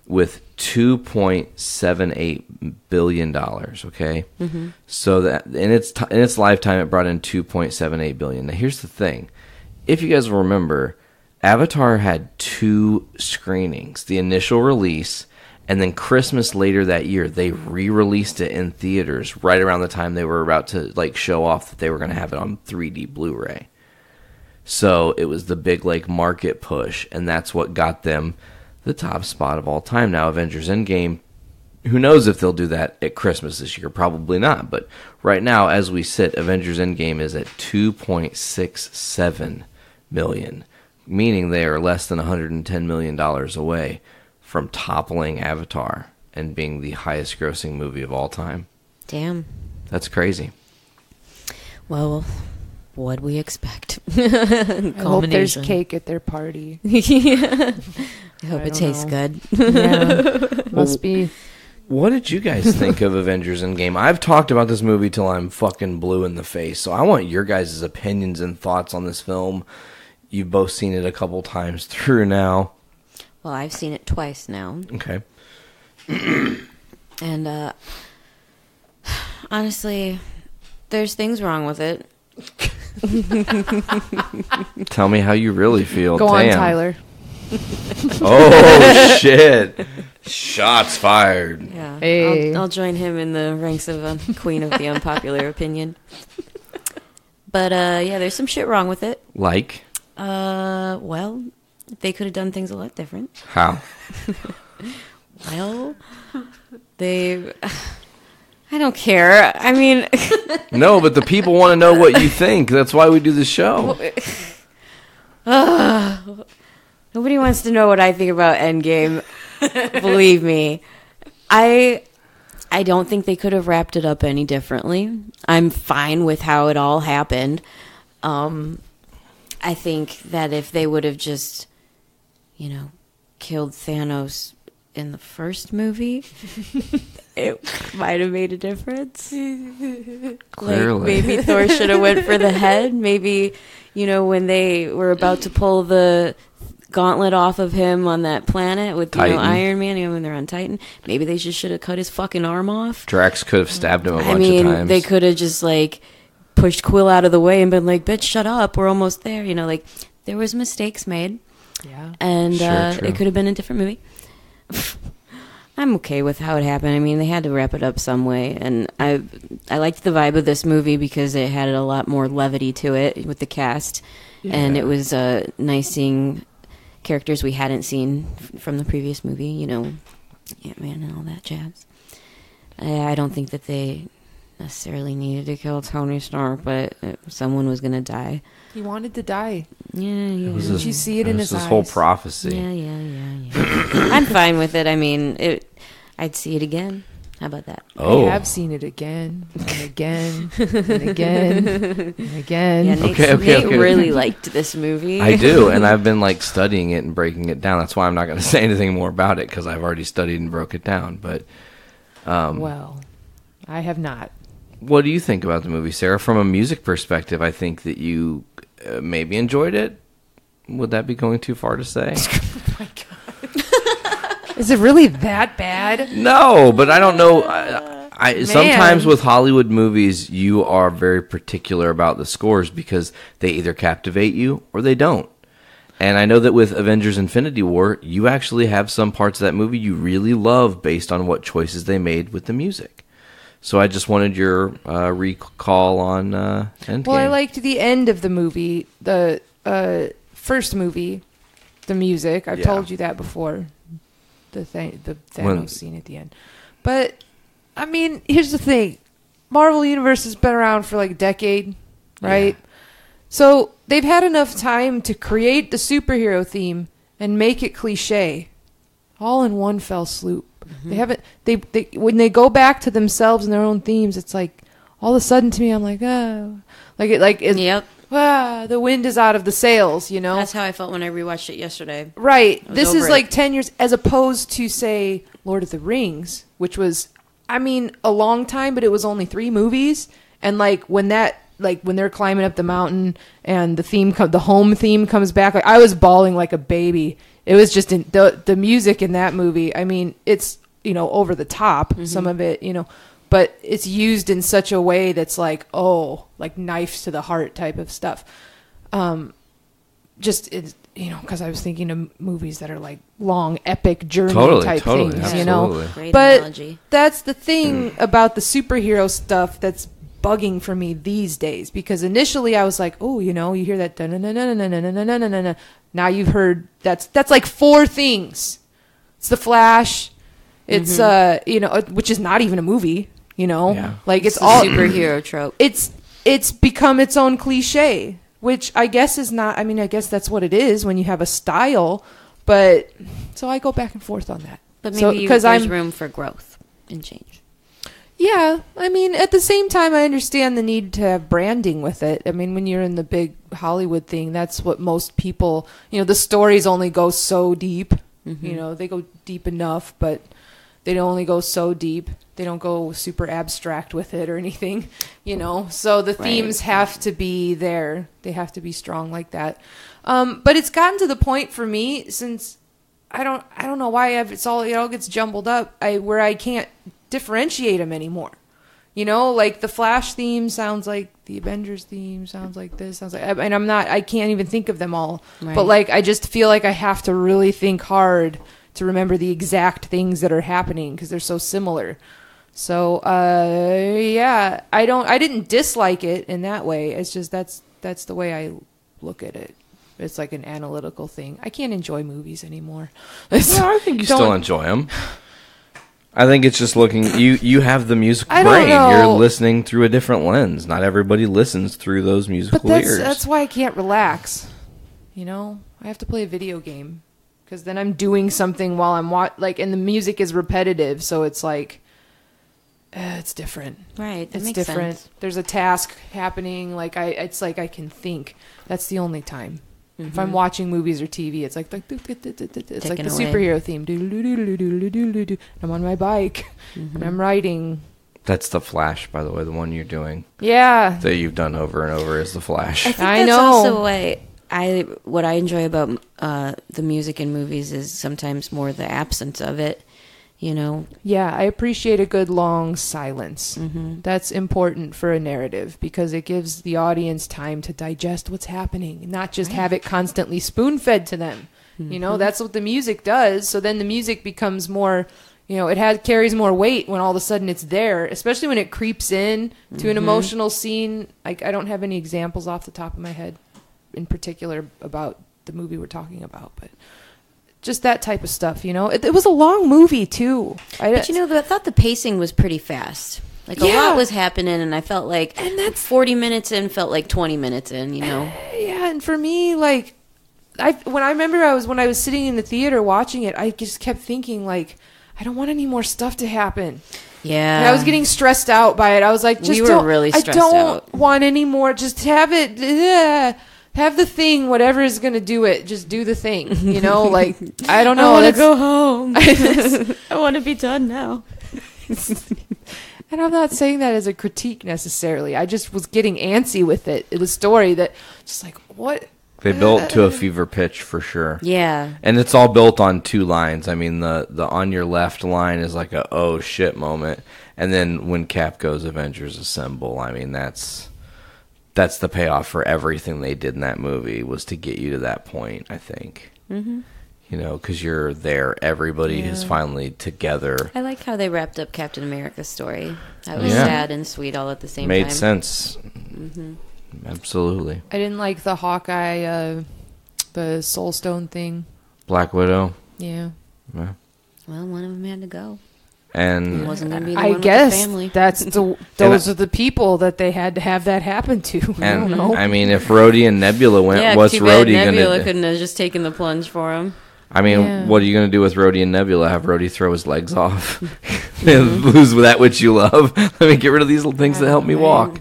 with $2.78 billion, okay? Mm-hmm. So that in its lifetime, it brought in $2.78 billion. Now, here's the thing. If you guys will remember, Avatar had 2 screenings. The initial release... And then Christmas later that year, they re-released it in theaters right around the time they were about to like show off that they were going to have it on 3D Blu-ray. So it was the big like market push, and that's what got them the top spot of all time. Now Avengers Endgame, who knows if they'll do that at Christmas this year? Probably not. But right now, as we sit, Avengers Endgame is at 2.67 million, meaning they are less than $110 million away from toppling Avatar and being the highest grossing movie of all time. Damn. That's crazy. Well, what'd we expect? I hope there's cake at their party. I hope it tastes good. Yeah, must be. What did you guys think of Avengers Endgame? I've talked about this movie till I'm fucking blue in the face, so I want your guys' opinions and thoughts on this film. You've both seen it a couple times through now. Well, I've seen it twice now. Okay. And honestly, there's things wrong with it. Tell me how you really feel. Go on, Tyler. Oh, shit. Shots fired. Yeah. Hey. I'll join him in the ranks of queen of the unpopular opinion. But, yeah, there's some shit wrong with it. Like? Well... They could have done things a lot different. How? Well, I don't care. I mean... No, but the people want to know what you think. That's why we do the show. Nobody wants to know what I think about Endgame. Believe me. I don't think they could have wrapped it up any differently. I'm fine with how it all happened. I think that if they would have just... killed Thanos in the first movie, it might have made a difference. Clearly. Like maybe Thor should have went for the head. Maybe, when they were about to pull the gauntlet off of him on that planet with Titan. Iron Man, when they're on Titan. Maybe they just should have cut his fucking arm off. Drax could have stabbed him a bunch of times. They could have just like pushed Quill out of the way and been like, "Bitch, shut up. We're almost there." Like there was mistakes made. Yeah. And True. it could have been a different movie. I'm okay with how it happened. I mean, they had to wrap it up some way, and I liked the vibe of this movie because it had a lot more levity to it with the cast, and it was nice seeing characters we hadn't seen from the previous movie. Ant-Man and all that jazz. I don't think that they necessarily needed to kill Tony Stark, but someone was going to die. He wanted to die. Yeah. Did you see it in his eyes? This whole prophecy. Yeah. I'm fine with it. I mean, I'd see it again. How about that? I have seen it again and again and again and again. Yeah, Nate really liked this movie. I do, and I've been like studying it and breaking it down. That's why I'm not going to say anything more about it because I've already studied and broke it down. But well, I have not. What do you think about the movie, Sarah? From a music perspective, I think that you maybe enjoyed it. Would that be going too far to say? Oh my God. Is it really that bad? No, but I don't know. I sometimes with Hollywood movies, you are very particular about the scores because they either captivate you or they don't. And I know that with Avengers Infinity War, you actually have some parts of that movie you really love based on what choices they made with the music. So I just wanted your recall on Endgame. Well, I liked the end of the movie, the first movie, the music. I've told you that before. The Thanos scene at the end. But, I mean, here's the thing. Marvel Universe has been around for like a decade, right? Yeah. So they've had enough time to create the superhero theme and make it cliche. All in one fell swoop. Mm-hmm. They haven't. They when they go back to themselves and their own themes, it's like all of a sudden to me, I'm like, oh, yep. The wind is out of the sails. That's how I felt when I rewatched it yesterday. Right. This is like 10 years, as opposed to say Lord of the Rings, which was, I mean, a long time, but it was only 3 movies, and when they're climbing up the mountain and the home theme comes back, I was bawling like a baby. It was just the music in that movie. I mean, it's, over the top, some of it, but it's used in such a way that's like knife to the heart type of stuff. Because I was thinking of movies that are like long, epic journey type things, absolutely. Great but analogy. That's the thing about the superhero stuff that's bugging for me these days, because initially I was like, oh, you hear that da-na-na-na-na-na-na-na-na-na-na. Now you've heard that's like 4 things. It's the Flash. It's which is not even a movie, it's all superhero trope. It's become its own cliche, which I guess is not. I mean, I guess that's what it is when you have a style. But so I go back and forth on that. But maybe there's room for growth and change. Yeah, I mean, at the same time, I understand the need to have branding with it. I mean, when you're in the big Hollywood thing, that's what most people, the stories only go so deep. Mm-hmm. They go deep enough, but they only go so deep. They don't go super abstract with it or anything, So the themes have to be there. They have to be strong like that. But it's gotten to the point for me, since I don't know why it all gets jumbled up, where I can't differentiate them anymore. Like the Flash theme sounds like the Avengers theme, sounds like this, sounds like, and I can't even think of them all. Right. But I just feel like I have to really think hard to remember the exact things that are happening because they're so similar. So I didn't dislike it in that way. It's just that's the way I look at it. It's like an analytical thing. I can't enjoy movies anymore. I think you still enjoy them. I think it's just looking. You have the musical brain. You're listening through a different lens. Not everybody listens through those musical ears. That's why I can't relax. I have to play a video game because then I'm doing something while I'm and the music is repetitive, so it's like it's different. Right, that it's makes different. sense. There's a task happening. It's like I can think. That's the only time. Mm-hmm. If I'm watching movies or TV, it's like the superhero theme. I'm on my bike and I'm riding. That's the Flash, by the way, the one you're doing. Yeah. That you've done over and over is the Flash. I think that's also why what I enjoy about the music in movies is sometimes more the absence of it. You know? Yeah, I appreciate a good long silence. Mm-hmm. That's important for a narrative because it gives the audience time to digest what's happening, not just have it constantly spoon-fed to them. Mm-hmm. You know, that's what the music does. So then the music becomes more, you know, it carries more weight when all of a sudden it's there, especially when it creeps in to an emotional scene. Like, I don't have any examples off the top of my head in particular about the movie we're talking about, but just that type of stuff, you know. It was a long movie too. But you know, I thought the pacing was pretty fast. Like a lot was happening, and I felt like 40 minutes in felt like 20 minutes in. You know. Yeah, and for me, like, when I was sitting in the theater watching it, I just kept thinking like, I don't want any more stuff to happen. Yeah, and I was getting stressed out by it. I was like, we were really stressed out. I don't want any more. Just have it. Have the thing, whatever is going to do it. Just do the thing, you know? Like, I don't know. I want to go home. I want to be done now. And I'm not saying that as a critique necessarily. I just was getting antsy with it. The story that, just like, what? They built to a fever pitch for sure. Yeah. And it's all built on two lines. I mean, the on your left line is like a oh shit moment. And then when Cap goes, Avengers Assemble, I mean, that's the payoff for everything they did in that movie, was to get you to that point, I think. Mm-hmm. You know, because you're there. Everybody is finally together. I like how they wrapped up Captain America's story. That was sad and sweet all at the same time. Made sense. Mm-hmm. Absolutely. I didn't like the Hawkeye, the Soul Stone thing. Black Widow. Yeah. Well, one of them had to go. And it wasn't going to be the I one guess with the family. That's those are the people that they had to have that happen to. I don't know. I mean, if Rhodey and Nebula went, what's Rhodey going to do? Nebula couldn't have just taken the plunge for him. I mean, what are you going to do with Rhodey and Nebula? Have Rhodey throw his legs off? Lose that which you love? Let me get rid of these little things that help me walk.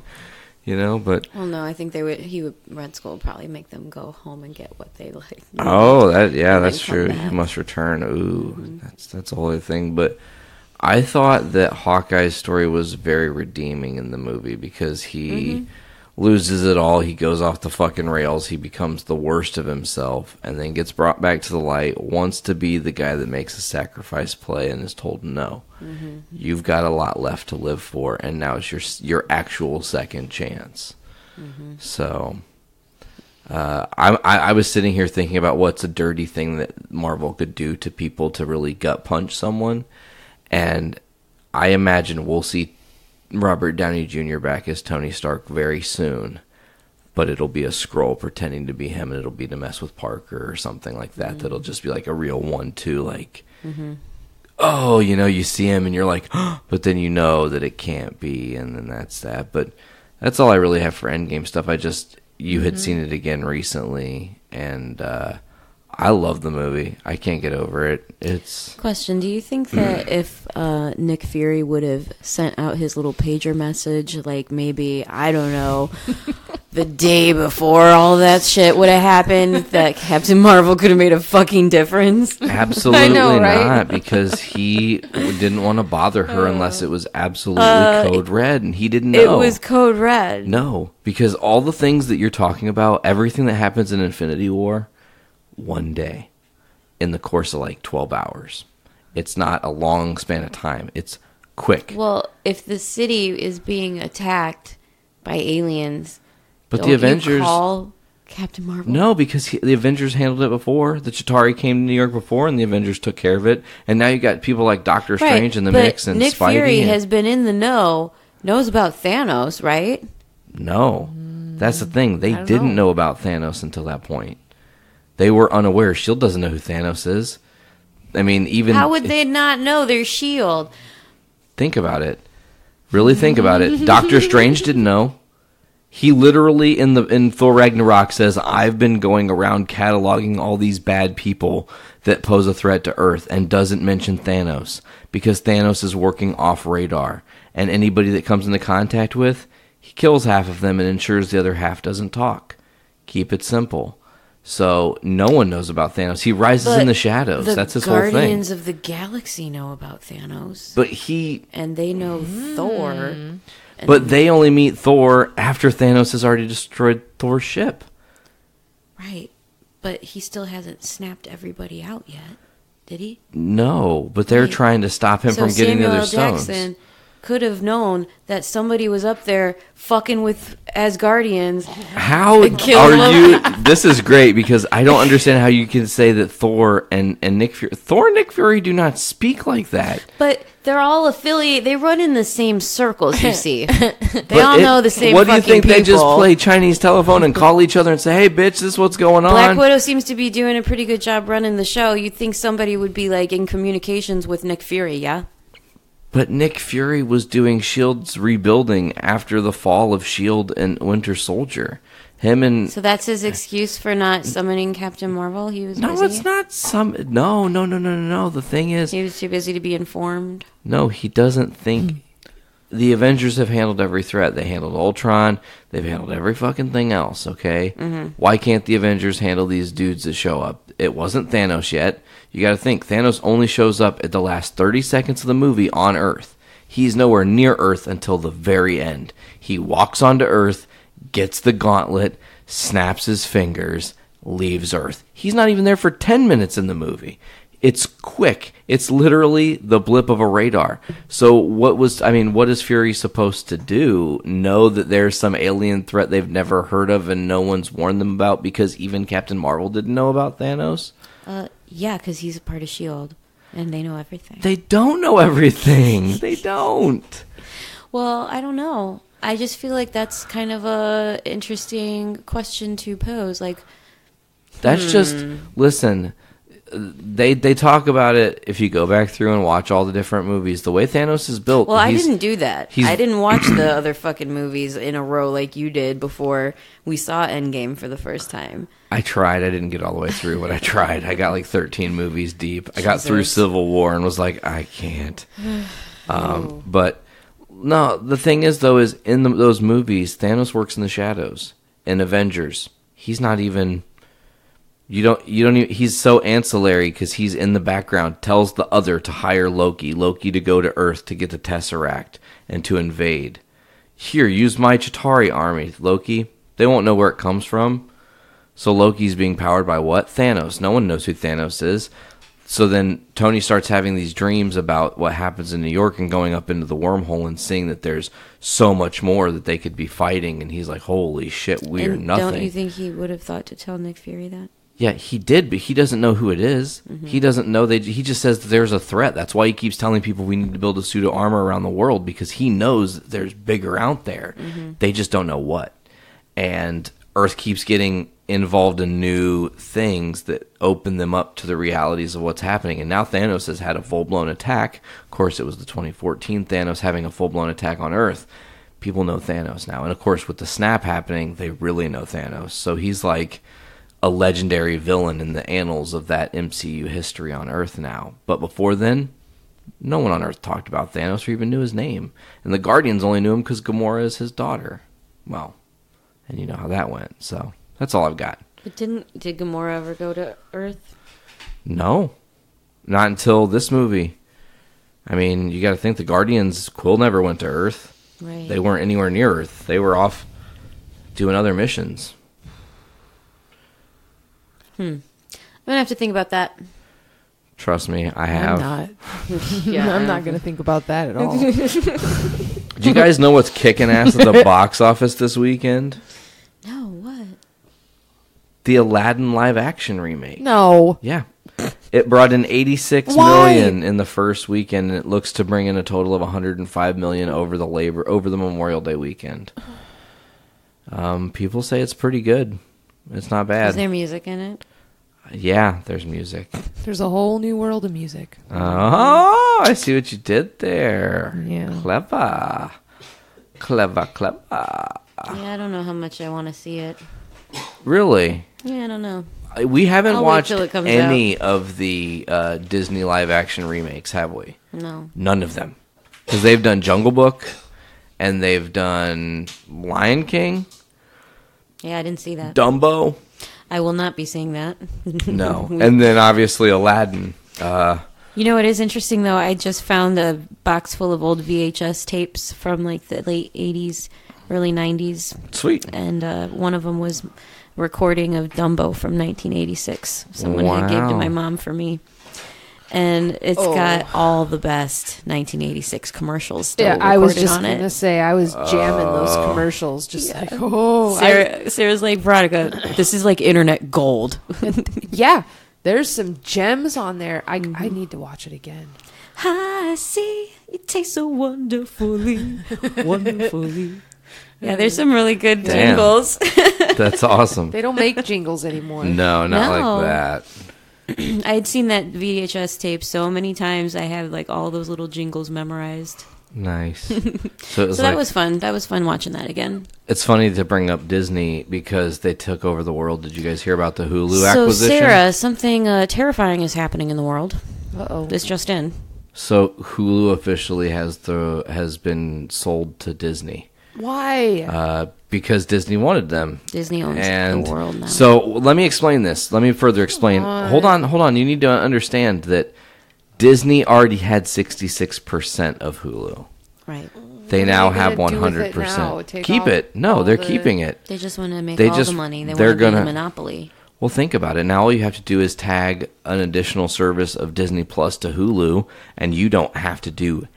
You know, but... Well, no, I think Red Skull would probably make them go home and get what they like. Oh, that's true. He must return. Ooh, that's a whole other thing. But I thought that Hawkeye's story was very redeeming in the movie because he loses it all. He goes off the fucking rails. He becomes the worst of himself and then gets brought back to the light, wants to be the guy that makes a sacrifice play and is told no. Mm-hmm. You've got a lot left to live for, and now it's your actual second chance. Mm-hmm. So I was sitting here thinking about what's a dirty thing that Marvel could do to people to really gut punch someone, and I imagine we'll see Robert Downey Jr. back as Tony Stark very soon, but it'll be a Skrull pretending to be him, and it'll be to mess with Parker or something like that. That'll just be like a real 1-2, like, oh, you know, you see him and you're like, oh, but then you know that it can't be, and then that's that. But that's all I really have for Endgame stuff. You had seen it again recently, and I love the movie. I can't get over it. Question, do you think that if Nick Fury would have sent out his little pager message, like maybe, I don't know, the day before all that shit would have happened, that Captain Marvel could have made a fucking difference? Absolutely not, because he didn't want to bother her unless it was absolutely code red, and he didn't know. It was code red. No, because all the things that you're talking about, everything that happens in Infinity War, one day in the course of like 12 hours. It's not a long span of time. It's quick. Well, if the city is being attacked by aliens, but the Avengers call Captain Marvel? No, because the Avengers handled it before. The Chitauri came to New York before, and the Avengers took care of it. And now you got people like Doctor Strange in the mix, and Nick Spidey. Fury has been in the know, knows about Thanos, right? No, that's the thing. They didn't know about Thanos until that point. They were unaware. S.H.I.E.L.D. doesn't know who Thanos is. I mean, even... How would they not know their S.H.I.E.L.D.? Think about it. Really think about it. Doctor Strange didn't know. He literally, in Thor Ragnarok, says, I've been going around cataloging all these bad people that pose a threat to Earth, and doesn't mention Thanos, because Thanos is working off radar. And anybody that comes into contact with, he kills half of them and ensures the other half doesn't talk. Keep it simple. So no one knows about Thanos. He rises in the shadows. That's his whole thing. The Guardians of the Galaxy know about Thanos. And they know Thor. But they only meet Thor after Thanos has already destroyed Thor's ship. Right. But he still hasn't snapped everybody out yet, did he? No, but they're trying to stop him from getting the other stones. Jackson could have known that somebody was up there fucking with Asgardians. How are you? This is great because I don't understand how you can say that Thor and Nick Fury do not speak like that. But they're all affiliated. They run in the same circles, you see. They all know the same What do you fucking think? They just people. play Chinese telephone and call each other and say, hey, bitch, this is what's going on? Black Widow seems to be doing a pretty good job running the show. You'd think somebody would be like in communications with Nick Fury, yeah? But Nick Fury was doing S.H.I.E.L.'s rebuilding after the fall of S.H.I.E.L.D. and Winter Soldier. So that's his excuse for not summoning Captain Marvel? He was busy? No, it's not No. The thing is... He was too busy to be informed? No, he doesn't think... The Avengers have handled every threat. They handled Ultron. They've handled every fucking thing else, okay? Mm-hmm. Why can't the Avengers handle these dudes that show up? It wasn't Thanos yet. You gotta think, Thanos only shows up at the last 30 seconds of the movie on Earth. He's nowhere near Earth until the very end. He walks onto Earth, gets the gauntlet, snaps his fingers, leaves Earth. He's not even there for 10 minutes in the movie. It's quick. It's literally the blip of a radar. So what is Fury supposed to do? Know that there's some alien threat they've never heard of and no one's warned them about because even Captain Marvel didn't know about Thanos? Yeah, because he's a part of S.H.I.E.L.D. and they know everything. They don't know everything. They don't. Well, I don't know. I just feel like that's kind of a interesting question to pose. Like, that's just, listen, they talk about it if you go back through and watch all the different movies. The way Thanos is built. Well, I didn't do that. I didn't watch the other fucking movies in a row like you did before we saw Endgame for the first time. I tried. I didn't get all the way through, but I tried. I got like 13 movies deep. I got through Civil War and was like, I can't. But no, the thing is, though, is in those movies, Thanos works in the shadows. In Avengers, he's not even... You don't even, he's so ancillary because he's in the background, tells the other to hire Loki to go to Earth to get the Tesseract and to invade. Here, use my Chitauri army, Loki. They won't know where it comes from. So Loki's being powered by what? Thanos. No one knows who Thanos is. So then Tony starts having these dreams about what happens in New York and going up into the wormhole and seeing that there's so much more that they could be fighting. And he's like, holy shit, we are nothing. Don't you think he would have thought to tell Nick Fury that? Yeah, he did, but he doesn't know who it is. Mm-hmm. He doesn't know. He just says that there's a threat. That's why he keeps telling people we need to build a suit of armor around the world, because he knows that there's bigger out there. Mm-hmm. They just don't know what. And Earth keeps getting involved in new things that open them up to the realities of what's happening. And now Thanos has had a full-blown attack. Of course, it was the 2014 Thanos having a full-blown attack on Earth. People know Thanos now. And of course, with the snap happening, they really know Thanos. So he's like a legendary villain in the annals of that MCU history on Earth now. But before then, no one on Earth talked about Thanos or even knew his name. And the Guardians only knew him because Gamora is his daughter. Well, and you know how that went. So that's all I've got. But did Gamora ever go to Earth? No. Not until this movie. I mean, you got to think the Guardians, Quill never went to Earth. Right. They weren't anywhere near Earth. They were off doing other missions. I'm gonna have to think about that. Trust me, I have. I'm not. I'm not gonna think about that at all. Do you guys know what's kicking ass at the box office this weekend? No, what? The Aladdin live action remake. No. Yeah. It brought in $86 million in the first weekend, and it looks to bring in a total of $105 million over the Memorial Day weekend. People say it's pretty good. It's not bad. Is there music in it? Yeah, there's music. There's a whole new world of music. Oh, I see what you did there. Yeah. Clever. Yeah, I don't know how much I want to see it. Really? Yeah, I don't know. We haven't watched any out. of the Disney live-action remakes, have we? No. None of them. Because they've done Jungle Book, and they've done Lion King. Yeah, I didn't see that. Dumbo. I will not be seeing that. No. And then, obviously, Aladdin. You know what is interesting, though? I just found a box full of old VHS tapes from, like, the late 80s, early 90s. Sweet. And one of them was recording of Dumbo from 1986. Someone had gave to my mom for me. And it's got all the best 1986 commercials still recorded on it. I was just going to say, I was jamming those commercials. Just Sarah's like, Veronica, this is like internet gold. Yeah, there's some gems on there. I need to watch it again. I see it tastes so wonderfully, wonderfully. Yeah, there's some really good jingles. That's awesome. They don't make jingles anymore. No, not like that. I had seen that VHS tape so many times. I have like all those little jingles memorized. Nice. So that was fun. That was fun watching that again. It's funny to bring up Disney because they took over the world. Did you guys hear about the Hulu acquisition? So Sarah, something terrifying is happening in the world. Uh-oh. This just in. So Hulu officially has been sold to Disney. Why? Because Disney wanted them. Disney owns the world now. So let me explain this. Let me further explain. Hold on. You need to understand that Disney already had 66% of Hulu. Right. They now have 100%. Keep it. No, they're keeping it. They just want to make all the money. They want to be a monopoly. Well, think about it. Now all you have to do is tag an additional service of Disney Plus to Hulu, and you don't have to do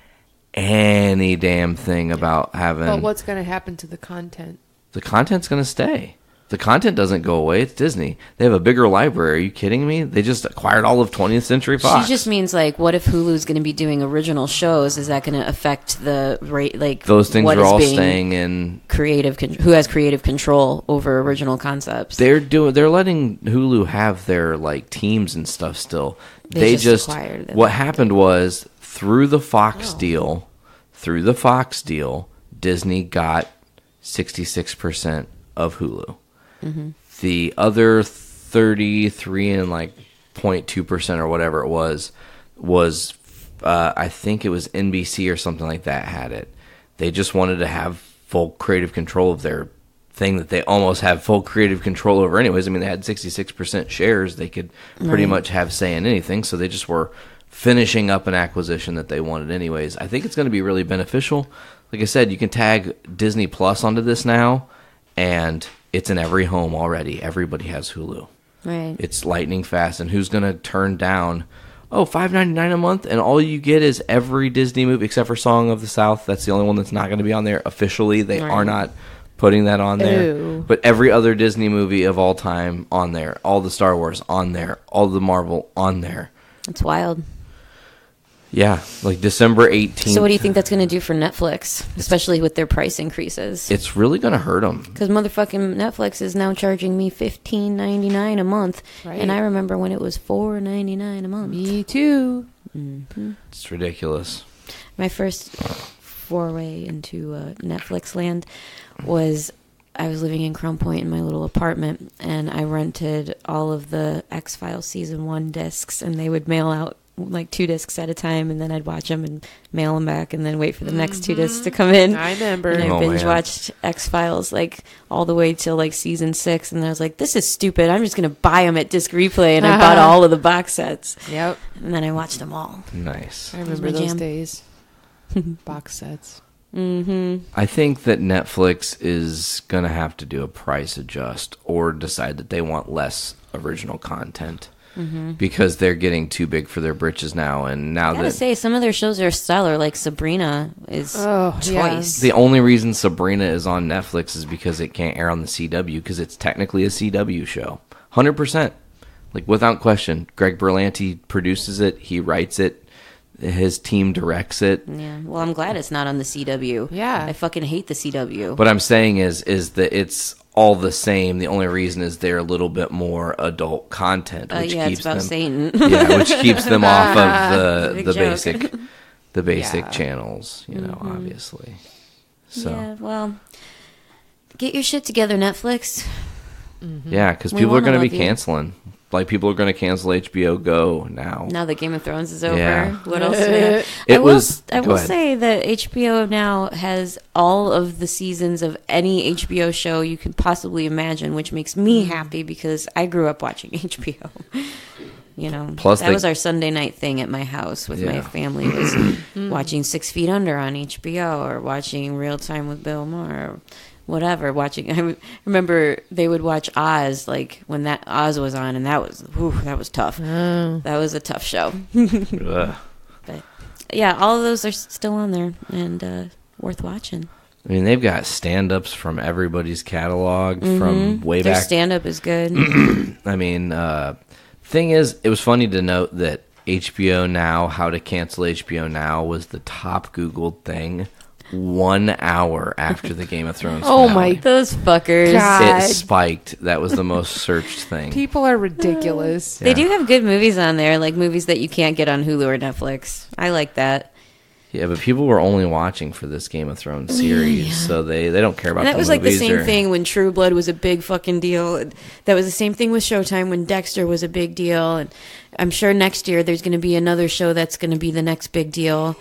any damn thing about having... But what's going to happen to the content? The content's going to stay. The content doesn't go away. It's Disney. They have a bigger library. Are you kidding me? They just acquired all of 20th Century Fox. She just means, like, what if Hulu's going to be doing original shows? Is that going to affect the rate? Like, those things are all staying in who has creative control over original concepts? They're letting Hulu have their like teams and stuff still. They just acquired them. What happened was through the Fox deal, Disney got 66% of Hulu. Mm-hmm. The other 33 and like 0.2% or whatever it was I think it was NBC or something like that had it. They just wanted to have full creative control of their thing that they almost have full creative control over anyways. I mean, they had 66% shares. They could pretty much have say in anything, so they just were finishing up an acquisition that they wanted anyways. I think it's going to be really beneficial. Like I said, you can tag Disney Plus onto this now, and it's in every home already. Everybody has Hulu. Right. It's lightning fast, and who's going to turn down, $5.99 a month, and all you get is every Disney movie except for Song of the South. That's the only one that's not going to be on there officially. They are not putting that on there. Ew. But every other Disney movie of all time on there. All the Star Wars on there. All the Marvel on there. That's wild. Yeah, like December 18th. So what do you think that's going to do for Netflix, especially with their price increases? It's really going to hurt them. Because motherfucking Netflix is now charging me $15.99 a month. Right. And I remember when it was $4.99 a month. Me too. Mm-hmm. It's ridiculous. My first foray into Netflix land was I was living in Crown Point in my little apartment, and I rented all of the X-Files Season 1 discs, and they would mail out like 2 discs at a time, and then I'd watch them and mail them back and then wait for the next 2 discs to come in. I remember. And I binge watched X-Files like all the way till like season 6, and I was like, this is stupid. I'm just going to buy them at Disc Replay, and I bought all of the box sets. Yep. And then I watched them all. Nice. I remember those days. Box sets. Mm-hmm. I think that Netflix is going to have to do a price adjust or decide that they want less original content. Mm-hmm. Because they're getting too big for their britches now, and now I gotta say, some of their shows are stellar. Like Sabrina is choice. Yeah. The only reason Sabrina is on Netflix is because it can't air on the CW because it's technically a CW show, 100%, like without question. Greg Berlanti produces it, he writes it, his team directs it. Yeah, well, I'm glad it's not on the CW. Yeah, I fucking hate the CW. What I'm saying is that it's all the same. The only reason is they're a little bit more adult content, which keeps it's about them, Satan. which keeps them off of the basic Yeah. channels, obviously. So yeah, well, get your shit together, Netflix. Mm-hmm. Yeah, because people are going to be canceling. Like, people are going to cancel HBO Go now. Now that Game of Thrones is over. Yeah. What else do we have? I will say that HBO now has all of the seasons of any HBO show you could possibly imagine, which makes me happy because I grew up watching HBO. Plus that was our Sunday night thing at my house with my family, was watching 6 Feet Under on HBO or watching Real Time with Bill Maher. whatever, watching. I remember they would watch Oz, like when that Oz was on, and that was tough. That was a tough show. But yeah, all of those are still on there and worth watching. I mean, they've got stand-ups from everybody's catalog from way Their back. stand-up is good. I mean, thing is, it was funny to note that HBO Now, how to cancel HBO Now, was the top Googled thing 1 hour after the Game of Thrones finale. Oh my, those fuckers. God. It spiked. That was the most searched thing. People are ridiculous. They do have good movies on there, like movies that you can't get on Hulu or Netflix. I like that. Yeah, but people were only watching for this Game of Thrones series, so they don't care about And that the was like the movies same thing when True Blood was a big fucking deal. That was the same thing with Showtime when Dexter was a big deal. And I'm sure next year there's going to be another show that's going to be the next big deal.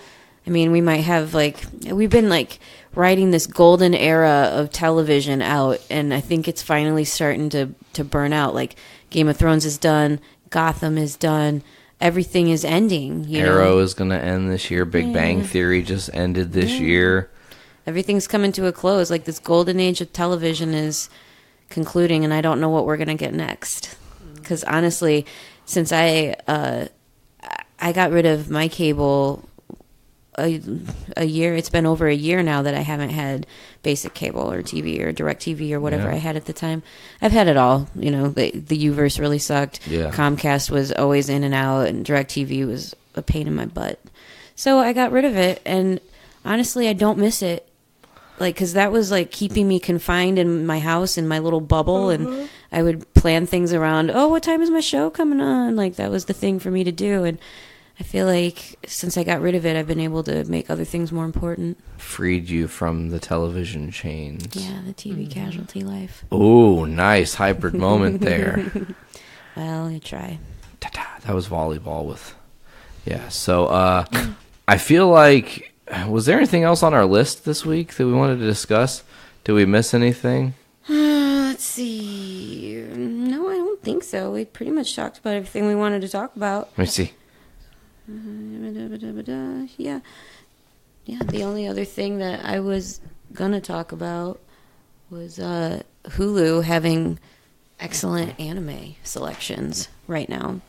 I mean, we might have we've been riding this golden era of television out, and I think it's finally starting to burn out. Like Game of Thrones is done, Gotham is done. Everything is ending. Arrow is going to end this year. Big Bang Theory just ended this year. Everything's coming to a close. Like this golden age of television is concluding, and I don't know what we're going to get next. Because honestly, since I got rid of my cable a year, it's been over a year now that I haven't had basic cable or TV or DirecTV or whatever I had at the time. I've had it all. The U-verse really sucked. Yeah. Comcast was always in and out, and DirecTV was a pain in my butt. So I got rid of it, and honestly, I don't miss it. Because that was keeping me confined in my house, in my little bubble, and I would plan things around, what time is my show coming on? That was the thing for me to do, and I feel like since I got rid of it, I've been able to make other things more important. Freed you from the television chains. Yeah, the TV casualty life. Oh, nice hybrid moment there. Well, I try. That was volleyball with... Yeah, so I feel like... Was there anything else on our list this week that we wanted to discuss? Did we miss anything? Let's see. No, I don't think so. We pretty much talked about everything we wanted to talk about. Let me see. Yeah. The only other thing that I was gonna talk about was Hulu having excellent anime selections right now,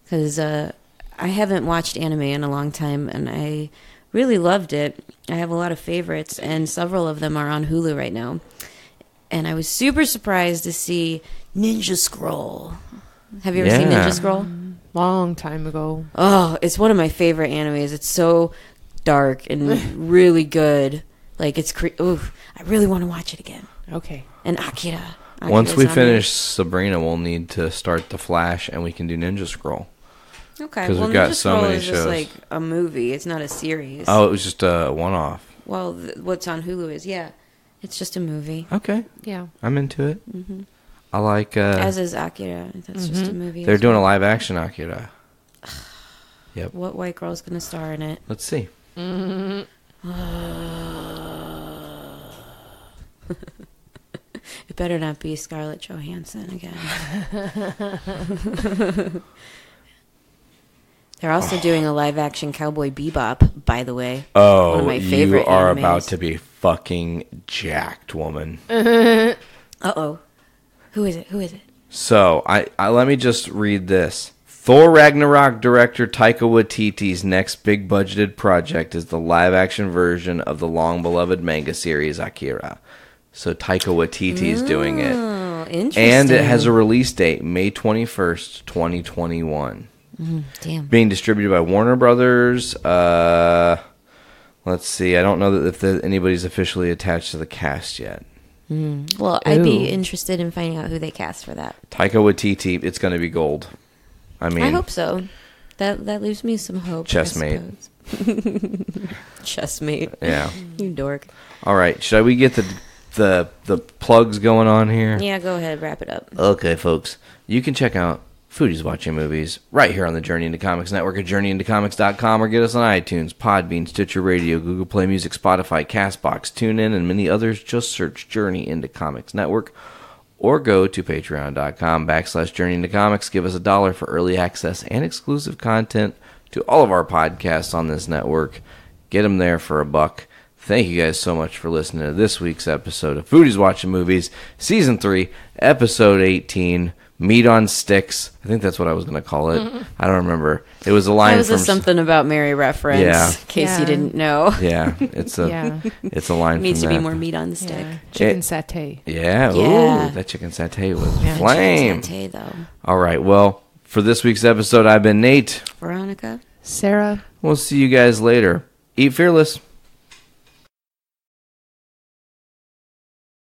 because I haven't watched anime in a long time, and I really loved it. I have a lot of favorites, and several of them are on Hulu right now. And I was super surprised to see Ninja Scroll. Have you ever seen Ninja Scroll? Long time ago. Oh, it's one of my favorite animes. It's so dark and really good. It's I really want to watch it again. Okay. And Akira. Once we finish Sabrina, we'll need to start The Flash, and we can do Ninja Scroll. Okay. Because we've got so many is shows. Just a movie. It's not a series. Oh, it was just a one-off. Well, what's on Hulu is it's just a movie. Okay. Yeah. I'm into it. Mm-hmm. I like... As is Akira. That's just a movie. They're doing a live-action Akira. Yep. What white girl's going to star in it? Let's see. It better not be Scarlett Johansson again. They're also doing a live-action Cowboy Bebop, by the way. Oh, one of my favorite you are animes. about to be fucking jacked, woman. Uh-oh. Who is it? So, I let me just read this. Thor Ragnarok director Taika Waititi's next big-budgeted project is the live-action version of the long-beloved manga series Akira. So Taika Waititi is doing it. Interesting. And it has a release date, May 21st, 2021. Damn. Being distributed by Warner Brothers. Let's see. I don't know if anybody's officially attached to the cast yet. Well, I'd be interested in finding out who they cast for that. Taika Waititi, it's going to be gold. I hope so. That leaves me some hope. Chessmate. Chessmate. Yeah. You dork. All right. Should we get the plugs going on here? Yeah, go ahead. Wrap it up. Okay, folks. You can check out Foodies Watching Movies right here on the Journey into Comics Network at journeyintocomics.com, or get us on iTunes, Podbean, Stitcher Radio, Google Play Music, Spotify, CastBox, TuneIn, and many others. Just search Journey into Comics Network, or go to patreon.com/Journey into Comics. Give us $1 for early access and exclusive content to all of our podcasts on this network. Get them there for $1. Thank you guys so much for listening to this week's episode of Foodies Watching Movies, Season 3, Episode 18, Meat on Sticks. I think that's what I was going to call it. I don't remember. It was a line from... something about Mary reference, in case you didn't know. Yeah, it's a it's a line Needs from to that. be more meat on the stick. Chicken satay. Yeah, ooh, that chicken satay was flame. Chicken satay, though. All right, well, for this week's episode, I've been Nate. Veronica. Sarah. We'll see you guys later. Eat fearless.